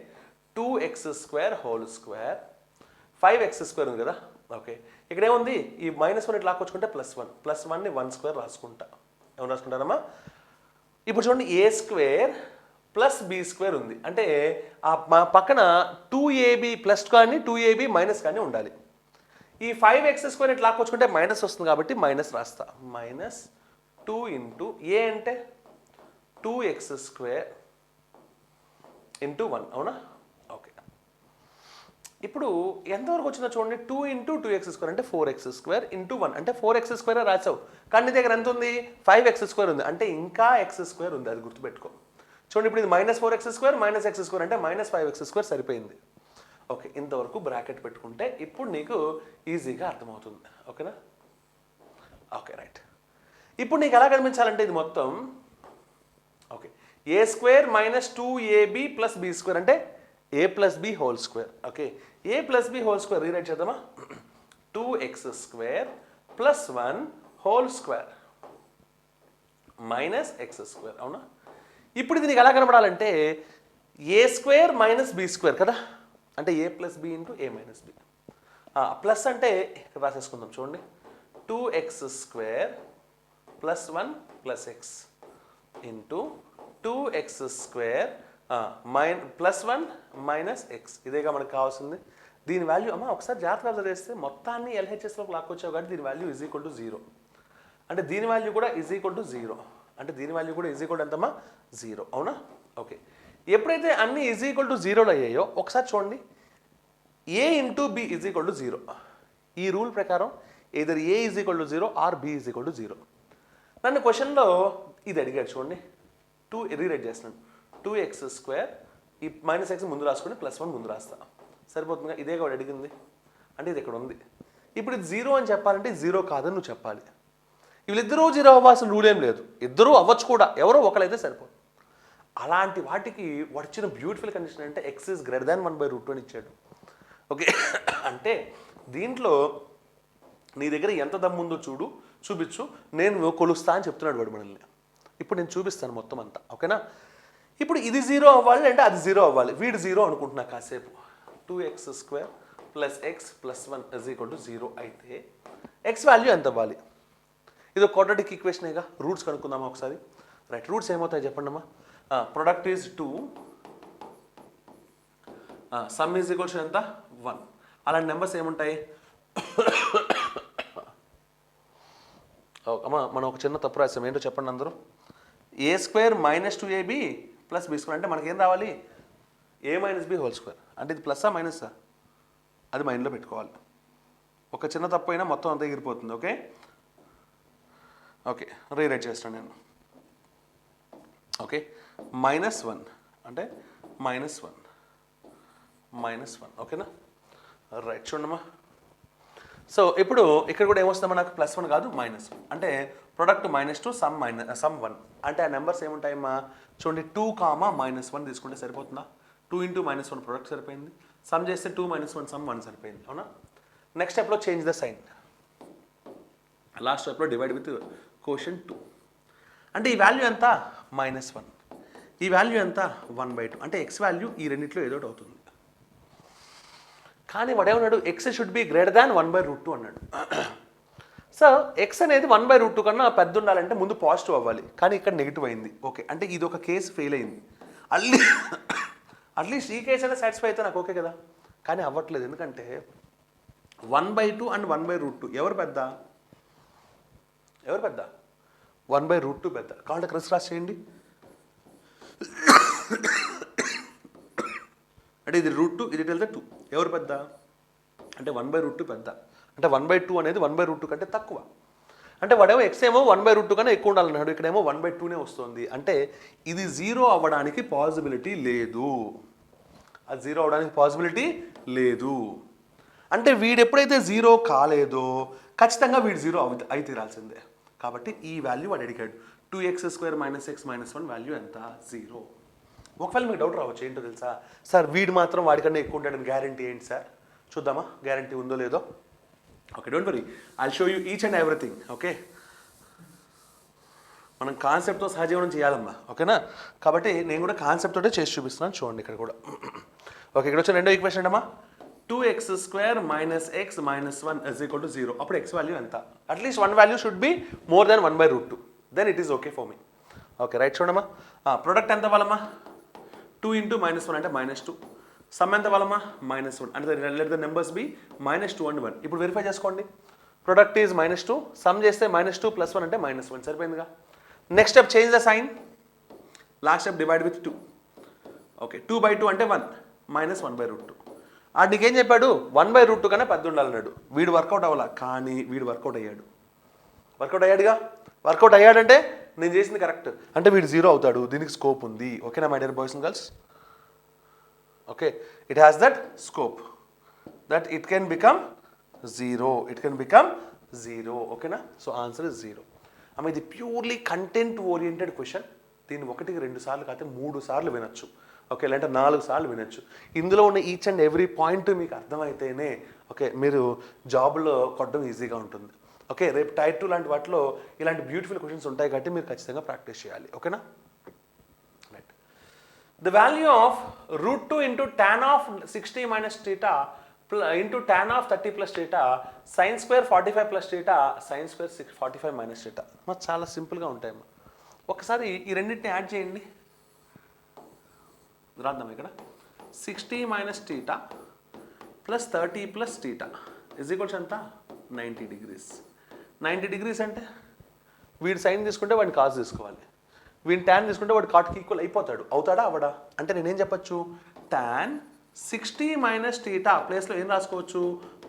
2x square whole square 5x square ఉంది కదా. ఓకే, ఇక్కడ ఏముంది? ఈ -1 ఇట్లా లాక్కొచ్చుకుంటే +1 ప్లస్ 1ని 1 స్క్వేర్ రాసుకుంటా. ఏమన్నా రాసుకుంటారమ్మా? ఇప్పుడు చూడండి, ఏ స్క్వేర్ ప్లస్ బి స్క్వేర్ ఉంది. అంటే మా పక్కన 2ab ప్లస్ కానీ 2ab మైనస్ కానీ ఉండాలి. ఈ 5x స్క్వేర్ ఇట్లా లాక్కొచ్చుకుంటే మైనస్ వస్తుంది కాబట్టి మైనస్ రాస్తా. -2 ఇంటూ ఏ అంటే 2x స్క్వేర్ ఇంటూ 1. అవునా? ఓకే, ఇప్పుడు ఎంతవరకు వచ్చిందో చూడండి. 2 ఇంటూ 2x స్క్వేర్ అంటే 4x స్క్వేర్ ఇంటూ 1 అంటే 4x స్క్వేర్ రాసావు. కానీ నీ దగ్గర ఎంత ఉంది? 5x స్క్వేర్ ఉంది. అంటే ఇంకా x స్క్వేర్ ఉంది, అది గుర్తుపెట్టుకో. చూడండి, ఇప్పుడు ఇది -4x square minus x square అంటే -5x స్క్వేర్ సరిపోయింది. ఓకే, ఇంతవరకు బ్రాకెట్ పెట్టుకుంటే ఇప్పుడు నీకు ఈజీగా అర్థమవుతుంది. ఓకేనా? Okay, right. ఇప్పుడు నీకు ఎలా కనిపించాలంటే ఇది మొత్తం okay, A square minus 2ab plus B square అంటే A plus B whole square. Okay, A plus B whole square rewrite చేద్దామా? 2x square plus 1 whole square minus x square. అవునా? ఇప్పుడు ఇది నీకు ఎలా కనపడాలంటే A square minus B square కదా. అంటే A plus B into A minus B. Plus అంటే రాసేసుకుందాం. చూడండి, 2x square plus 1 plus x into 2x square plus 1 minus x. ఇదేగా మనకు కావాల్సింది. దీని వాల్యూ అమ్మ ఒకసారి జాగ్రత్తగా చేస్తే మొత్తాన్ని LHSలోకి లాక్కొచ్చావు కాబట్టి దీని వాల్యూ ఈజ్ ఈక్వల్ టు 0. అంటే దీని వాల్యూ కూడా ఈజ్ ఈక్వల్ టు 0. అంటే దీని వాల్యూ కూడా ఈజ్ ఈక్వల్ ఎంతమ్మా 0, అవునా? ఓకే, ఎప్పుడైతే అన్ని ఈజ్ ఈక్వల్ టు 0 అయ్యాయో ఒకసారి చూడండి, a into B is equal to 0. ఈ రూల్ ప్రకారం either a is equal to 0 or b is equal to 0. నన్ను క్వశ్చన్లో ఇది అడిగాడు చూడండి, 2 రీరైట్ చేస్తున్నాను, 2x², ఈ -x ముందు రాసుకుని +1 ముందు రాస్తా, సరిపోతుందిగా? ఇదే కూడా అడిగింది, అంటే ఇది ఇక్కడ ఉంది. ఇప్పుడు ఇది 0 అని చెప్పాలంటే 0 కాదని నువ్వు చెప్పాలి. వీళ్ళిద్దరూ 0 అవ్వాల్సిన రూల్ ఏం లేదు, ఇద్దరూ అవ్వచ్చు కూడా, ఎవరో ఒకరైతే సరిపోదు. అలాంటి వాటికి వచ్చిన బ్యూటిఫుల్ కండిషన్ అంటే x ఈజ్ గ్రేటర్ దాన్ 1/√2 అని ఇచ్చాడు. ఓకే, అంటే దీంట్లో నీ దగ్గర ఎంత దమ్ముందో చూపించు, నేను కొలుస్తా అని చెప్తున్నాడు వాడు మనల్ని. ఇప్పుడు నేను చూపిస్తాను మొత్తం అంతా, ఓకేనా? ఇప్పుడు ఇది 0 అవ్వాలి అంటే అది 0 అవ్వాలి. వీడు 0 అనుకుంటున్నా కాసేపు. 2x² + x + 1 = 0 అయితే x వాల్యూ ఎంత అవ్వాలి? ఇది క్వాడ్రాటిక్ ఈక్వేషనేగా, రూట్స్ కనుక్కుందామా ఒకసారి. రైట్, రూట్స్ ఏమవుతాయి చెప్పండి అమ్మా. Product is 2, some is equals ఎంత 1. అలాంటి నెంబర్స్ ఏముంటాయి? అమ్మా మనం ఒక చిన్న తప్పు రాసాం, ఏంటో చెప్పండి అందరూ. a² - 2ab + b² అంటే మనకేం రావాలి? a - b² అంటే ఇది ప్లస్సా మైనస్సా? అది మైండ్లో పెట్టుకోవాలి. ఒక చిన్న తప్పు అయినా మొత్తం అంతా ఎగిరిపోతుంది. ఓకే ఓకే, రీరైట్ చేస్తాను నేను. ఓకే, -1 అంటే -1 ఓకేనా? రైట్, చూడమ్మా. సో ఇప్పుడు ఇక్కడ కూడా ఏమొస్తుందమ్మా, నాకు +1 కాదు -1 అంటే ప్రొడక్ట్ -2 సమ్ 1 అంటే ఆ నెంబర్స్ ఏముంటాయమ్మా చూడండి, 2, -1 తీసుకుంటే సరిపోతుందా? 2 × -1 ప్రొడక్ట్ సరిపోయింది, సమ్ చేస్తే 2 - 1 సమ్ 1 సరిపోయింది, అవునా? నెక్స్ట్ స్టెప్లో చేంజ్ ద సైన్, లాస్ట్ స్టెప్లో డివైడ్ విత్ కోషెంట్ 2 అంటే ఈ వాల్యూ ఎంత -1, ఈ వాల్యూ ఎంత 1/2 అంటే x వాల్యూ ఈ రెండిట్లో ఏదో ఒకటి అవుతుంది. కానీ వాడేమన్నాడు, x should be greater than 1/√2 అన్నాడు. సో x అనేది 1/√2 కన్నా పెద్ద ఉండాలంటే ముందు పాజిటివ్ అవ్వాలి, కానీ ఇక్కడ నెగిటివ్ అయింది. ఓకే, అంటే ఇది ఒక కేసు ఫెయిల్ అయింది. అట్లీస్ట్ ఈ కేసు అయినా సాటిస్ఫై అయితే నాకు ఓకే కదా, కానీ అవ్వట్లేదు. ఎందుకంటే 1/2 అండ్ 1/√2 ఎవరు పెద్ద? 1/√2 పెద్ద. కాబట్టి క్రాస్ క్రాస్ చేయండి. అంటే ఇది √2, ఇది వెళ్తే 2, ఎవరు పెద్ద? అంటే 1/√2 పెద్ద. అంటే 1/2 అనేది 1/√2 కంటే తక్కువ. అంటే వాడేమో x ఏమో 1/√2 కన్నా ఎక్కువ ఉండాలన్నాడు, ఇక్కడేమో 1/2నే వస్తుంది. అంటే ఇది 0 అవ్వడానికి పాసిబిలిటీ లేదు, అది 0 అవ్వడానికి పాసిబిలిటీ లేదు. అంటే వీడు ఎప్పుడైతే 0 కాలేదో ఖచ్చితంగా వీడు 0 అయి తీరాల్సిందే. కాబట్టి ఈ వాల్యూ వాడు అడిగాడు, 2x² - x - 1 వాల్యూ ఎంత? 0. ఒకవేళ మీకు డౌట్ రావచ్చు, ఏంటో తెలుసా సార్, వీడు మాత్రం వాడికన్నా ఎక్కువ ఉంటాడని గ్యారంటీ ఏంటి సార్? చూద్దామా గ్యారంటీ ఉందో లేదో. Okay, don't worry, I'll show you each and everything. Okay, మనం కాన్సెప్ట్తో సహజీవనం చేయాలమ్మా, ఓకేనా? కాబట్టి నేను కూడా కాన్సెప్ట్ తోటే చేసి చూపిస్తున్నాను, చూడండి ఇక్కడ కూడా. ఓకే, ఇక్కడ వచ్చిన రెండో ఈక్వేషన్ అమ్మా, 2x² - x - 1 = 0. అప్పుడు x వాల్యూ ఎంత? At least 1 value should be more than 1/√2, then it is okay for me. Okay, right, చూడమ్మా. ప్రొడక్ట్ ఎంత వాళ్ళమ్మా? 2 × -1 అంటే -2, సమ్ ఎంత వాళ్ళమ్మా? -1 అంటే let the numbers be -2 and 1. ఇప్పుడు వెరిఫై చేసుకోండి, ప్రొడక్ట్ ఈజ్ -2, సమ్ చేస్తే -2 + 1 అంటే -1 సరిపోయిందిగా. Next step change the sign, last step divide with 2. Okay, 2/2 అంటే 1 -1/√2. నీకేం చెప్పాడు? 1/√2 కన్నా పెద్ద ఉండాలన్నాడు. వీడు వర్కౌట్ అవ్వాలా, కానీ వీడు వర్కౌట్ అయ్యాడుగా. వర్కౌట్ అయ్యాడంటే నేను చేసింది కరెక్ట్, అంటే వీడు 0 అవుతాడు, దీనికి స్కోప్ ఉంది. ఓకేనా my dear boys and girls? Okay, it has that scope that it can become 0, ఓకేనా? So answer is 0. అమ్మ ఇది ప్యూర్లీ కంటెంట్ ఓరియంటెడ్ క్వశ్చన్. దీన్ని 1కి 2 సార్లు కాకపోతే 3 సార్లు వినొచ్చు, ఓకే, లేదంటే 4 సార్లు వినొచ్చు. ఇందులో ఉన్న ఈచ్ అండ్ ఎవ్రీ పాయింట్ మీకు అర్థమైతేనే ఓకే మీరు జాబ్లో కొట్టడం ఈజీగా ఉంటుంది. ఓకే, రేపు టైర్ 2 లాంటి వాటిలో ఇలాంటి బ్యూటిఫుల్ క్వశ్చన్స్ ఉంటాయి కాబట్టి మీరు ఖచ్చితంగా ప్రాక్టీస్ చేయాలి, ఓకేనా? Right, the value of √2 × tan of 60 - θ × tan of 30 + θ sin² 45 + θ sin² 45 - θ. చాలా సింపుల్గా ఉంటాయమ్మా. ఒకసారి ఈ రెండింటిని యాడ్ చేయండి, రాద్దాం ఇక్కడ. 60 - θ + 30 + θ = ఎంత? 90 degrees. 90 degrees అంటే వీడి సైన్ తీసుకుంటే వాడిని కాస్ తీసుకోవాలి, వీడిని ట్యాన్ తీసుకుంటే వాడు కాట్కి ఈక్వల్ అయిపోతాడు. అవుతాడా అవడా? అంటే నేనేం చెప్పచ్చు, ట్యాన్ 60 మైనస్ టీటా ప్లేస్లో ఏం రాసుకోవచ్చు,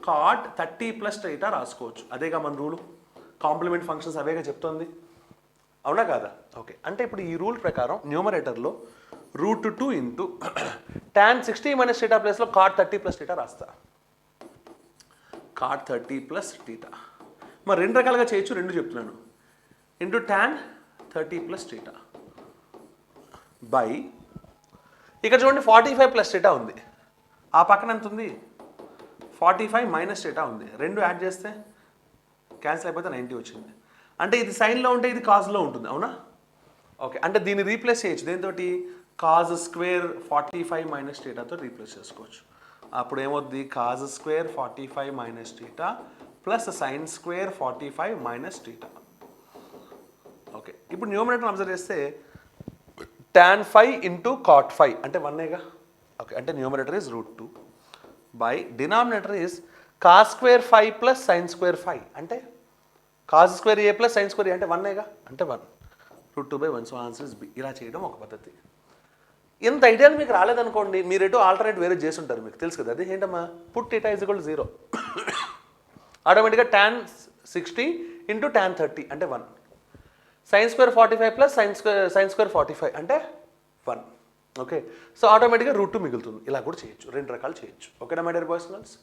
కాట్ 30 ప్లస్ టీటా రాసుకోవచ్చు. అదేగా మన రూలు, కాంప్లిమెంట్ ఫంక్షన్స్ అవేగా చెప్తోంది, అవునా కాదా? ఓకే, అంటే ఇప్పుడు ఈ రూల్ ప్రకారం న్యూమరేటర్లో √2 ఇంటూ ట్యాన్ 60 మైనస్ టీటా ప్లేస్లో కాట్ 30 ప్లస్ టీటా రాస్తా, కాట్ 30 ప్లస్ టీటా. మరి రెండు రకాలుగా చేయొచ్చు, రెండు చెప్తున్నాను. Into tan 30 plus theta by, ఇక్కడ చూడండి 45 ప్లస్ టీటా ఉంది, ఆ పక్కన ఎంత ఉంది 45 మైనస్ టీటా ఉంది, రెండు యాడ్ చేస్తే క్యాన్సిల్ అయిపోతే 90 వచ్చింది. అంటే ఇది సైన్లో ఉంటే ఇది కాజ్లో ఉంటుంది, అవునా? ఓకే, అంటే దీన్ని రీప్లేస్ చేయొచ్చు దేంతో, కాజ్ స్క్వేర్ 45 మైనస్ టీటాతో రీప్లేస్ చేసుకోవచ్చు. అప్పుడు ఏమవుద్ది, cos square 45 minus theta plus sine square 45 minus theta. Okay, ఇప్పుడు న్యూమరేటర్ అబ్జర్వ్ చేస్తే tan 5 ఇంటూ కాట్ 5 అంటే 1ఏగా. ఓకే, అంటే numerator is √2 by denominator is cos square 5 plus sine square 5 అంటే cos square A plus sine square A అంటే 1ఏగా, అంటే 1 √2/1. So answer is B. ఇలా చేయడం ఒక పద్ధతి. ఇంత ఐడియాలు మీకు రాలేదనుకోండి, మీరు ఎటు ఆల్టర్నేట్ వేరే చేసి ఉంటారు, మీకు తెలుసు కదా. అది ఏంటమ్మా, put theta is equal to 0, ఆటోమేటిక్గా tan 60 ఇంటూ tan 30 అంటే 1, sign square 45 plus sine square 45 అంటే 1. ఓకే, సో ఆటోమేటిక్గా √2 మిగులుతుంది. ఇలా కూడా చేయొచ్చు, రెండు రకాలు చేయొచ్చు. ఓకేనా my dear boys and girls?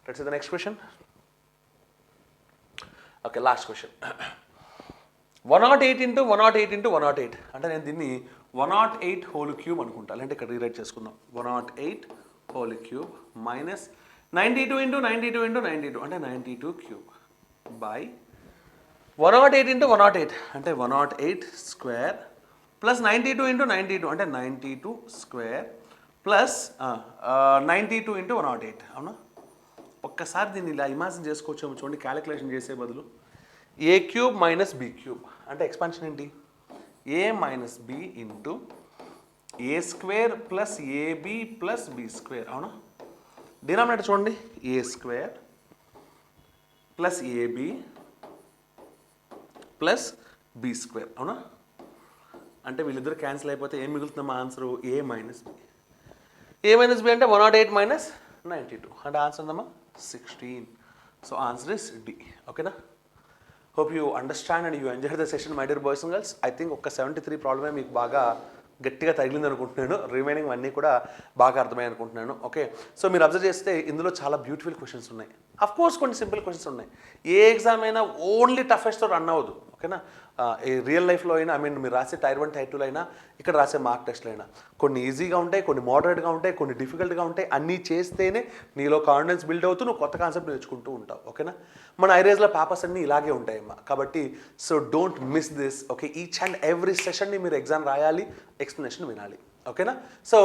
Let's see the next question. Okay, last question. 108 into 108 into 108 అంటే నేను దీన్ని 108 హోల్ క్యూబ్ అనుకుంటా, అంటే ఇక్కడ రీరైట్ చేసుకుందాం. 108 whole cube minus 92 into 92 into 92 అంటే 92 క్యూబ్ బై 108 ఇంటూ 108 అంటే 108 స్క్వేర్ ప్లస్ 92 ఇంటూ 92 అంటే 92 స్క్వేర్ ప్లస్ 92 ఇంటూ 108. అవునా? ఒక్కసారి దీన్ని ఇలా ఇమాజిన్ చేసుకోవచ్చు చూడండి, క్యాలిక్యులేషన్ చేసే బదులు. A cube minus B cube అంటే ఎక్స్పాన్షన్ ఏంటి, A minus B into A square plus AB plus B square. అవునా? డినామినేటర్ చూడండి, ఏ square plus AB plus B square. అవునా? అంటే వీళ్ళిద్దరు క్యాన్సిల్ అయిపోతే ఏం మిగులుతుందమ్మా answer, A minus B. A minus B అంటే 108 మైనస్ 92 అంటే ఆన్సర్ ఉందమ్మా 16. So answer is D. ఓకేనా? Hope you understand and you enjoy the session my dear boys and girls. I think ఒక 73 ప్రాబ్లమే మీకు బాగా గట్టిగా తగిలింది అనుకుంటున్నాను, రిమైనింగ్ అన్నీ కూడా బాగా అర్థమయ్యాయి అనుకుంటున్నాను. ఓకే, సో మీరు అబ్జర్వ్ చేస్తే ఇందులో చాలా బ్యూటిఫుల్ క్వశ్చన్స్ ఉన్నాయి. అఫ్ కోర్స్ కొన్ని సింపుల్ క్వశ్చన్స్ ఉన్నాయి. ఏ ఎగ్జామ్ అయినా ఓన్లీ టఫెస్ట్తో రన్ అవ్వదు. ఓకేనా? ఈ రియల్ లైఫ్లో అయినా, ఐ మీన్ మీరు రాసే టైర్ 1 టైర్ 2 అయినా, ఇక్కడ రాసే మార్క్ టెస్ట్లు అయినా కొన్ని ఈజీగా ఉంటాయి, కొన్ని మోడరేట్గా ఉంటాయి, కొన్ని డిఫికల్ట్గా ఉంటాయి. అన్నీ చేస్తేనే నీలో కాన్ఫిడెన్స్ బిల్డ్ అవుతూ నువ్వు కొత్త కాన్సెప్ట్ నేర్చుకుంటూ ఉంటావు. ఓకేనా? మన ఐరేజ్లో పేపర్స్ అన్నీ ఇలాగే ఉంటాయమ్మా. కాబట్టి so don't miss this. Okay, each and every సెషన్ని మీరు ఎగ్జామ్ రాయాలి, ఎక్స్ప్లెనేషన్ వినాలి. ఓకేనా? సో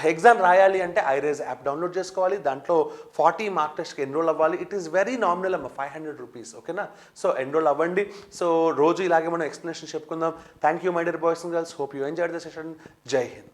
ఎగ్జామ్ రాయాలి అంటే ఐరేజ్ యాప్ డౌన్లోడ్ చేసుకోవాలి, దాంట్లో 40 మార్క్ టెస్ట్కి ఎన్రోల్ అవ్వాలి. ఇట్ ఈస్ వెరీ నామినల్ అమ్మ, 500 రూపీస్. ఓకేనా? సో ఎన్రోల్ అవ్వండి. సో రోజు ఇలాగే మనం ఎక్స్ప్లెనేషన్ చెప్పుకుందాం. Thank you my dear boys and girls. Hope you enjoyed the session. జై హింద్.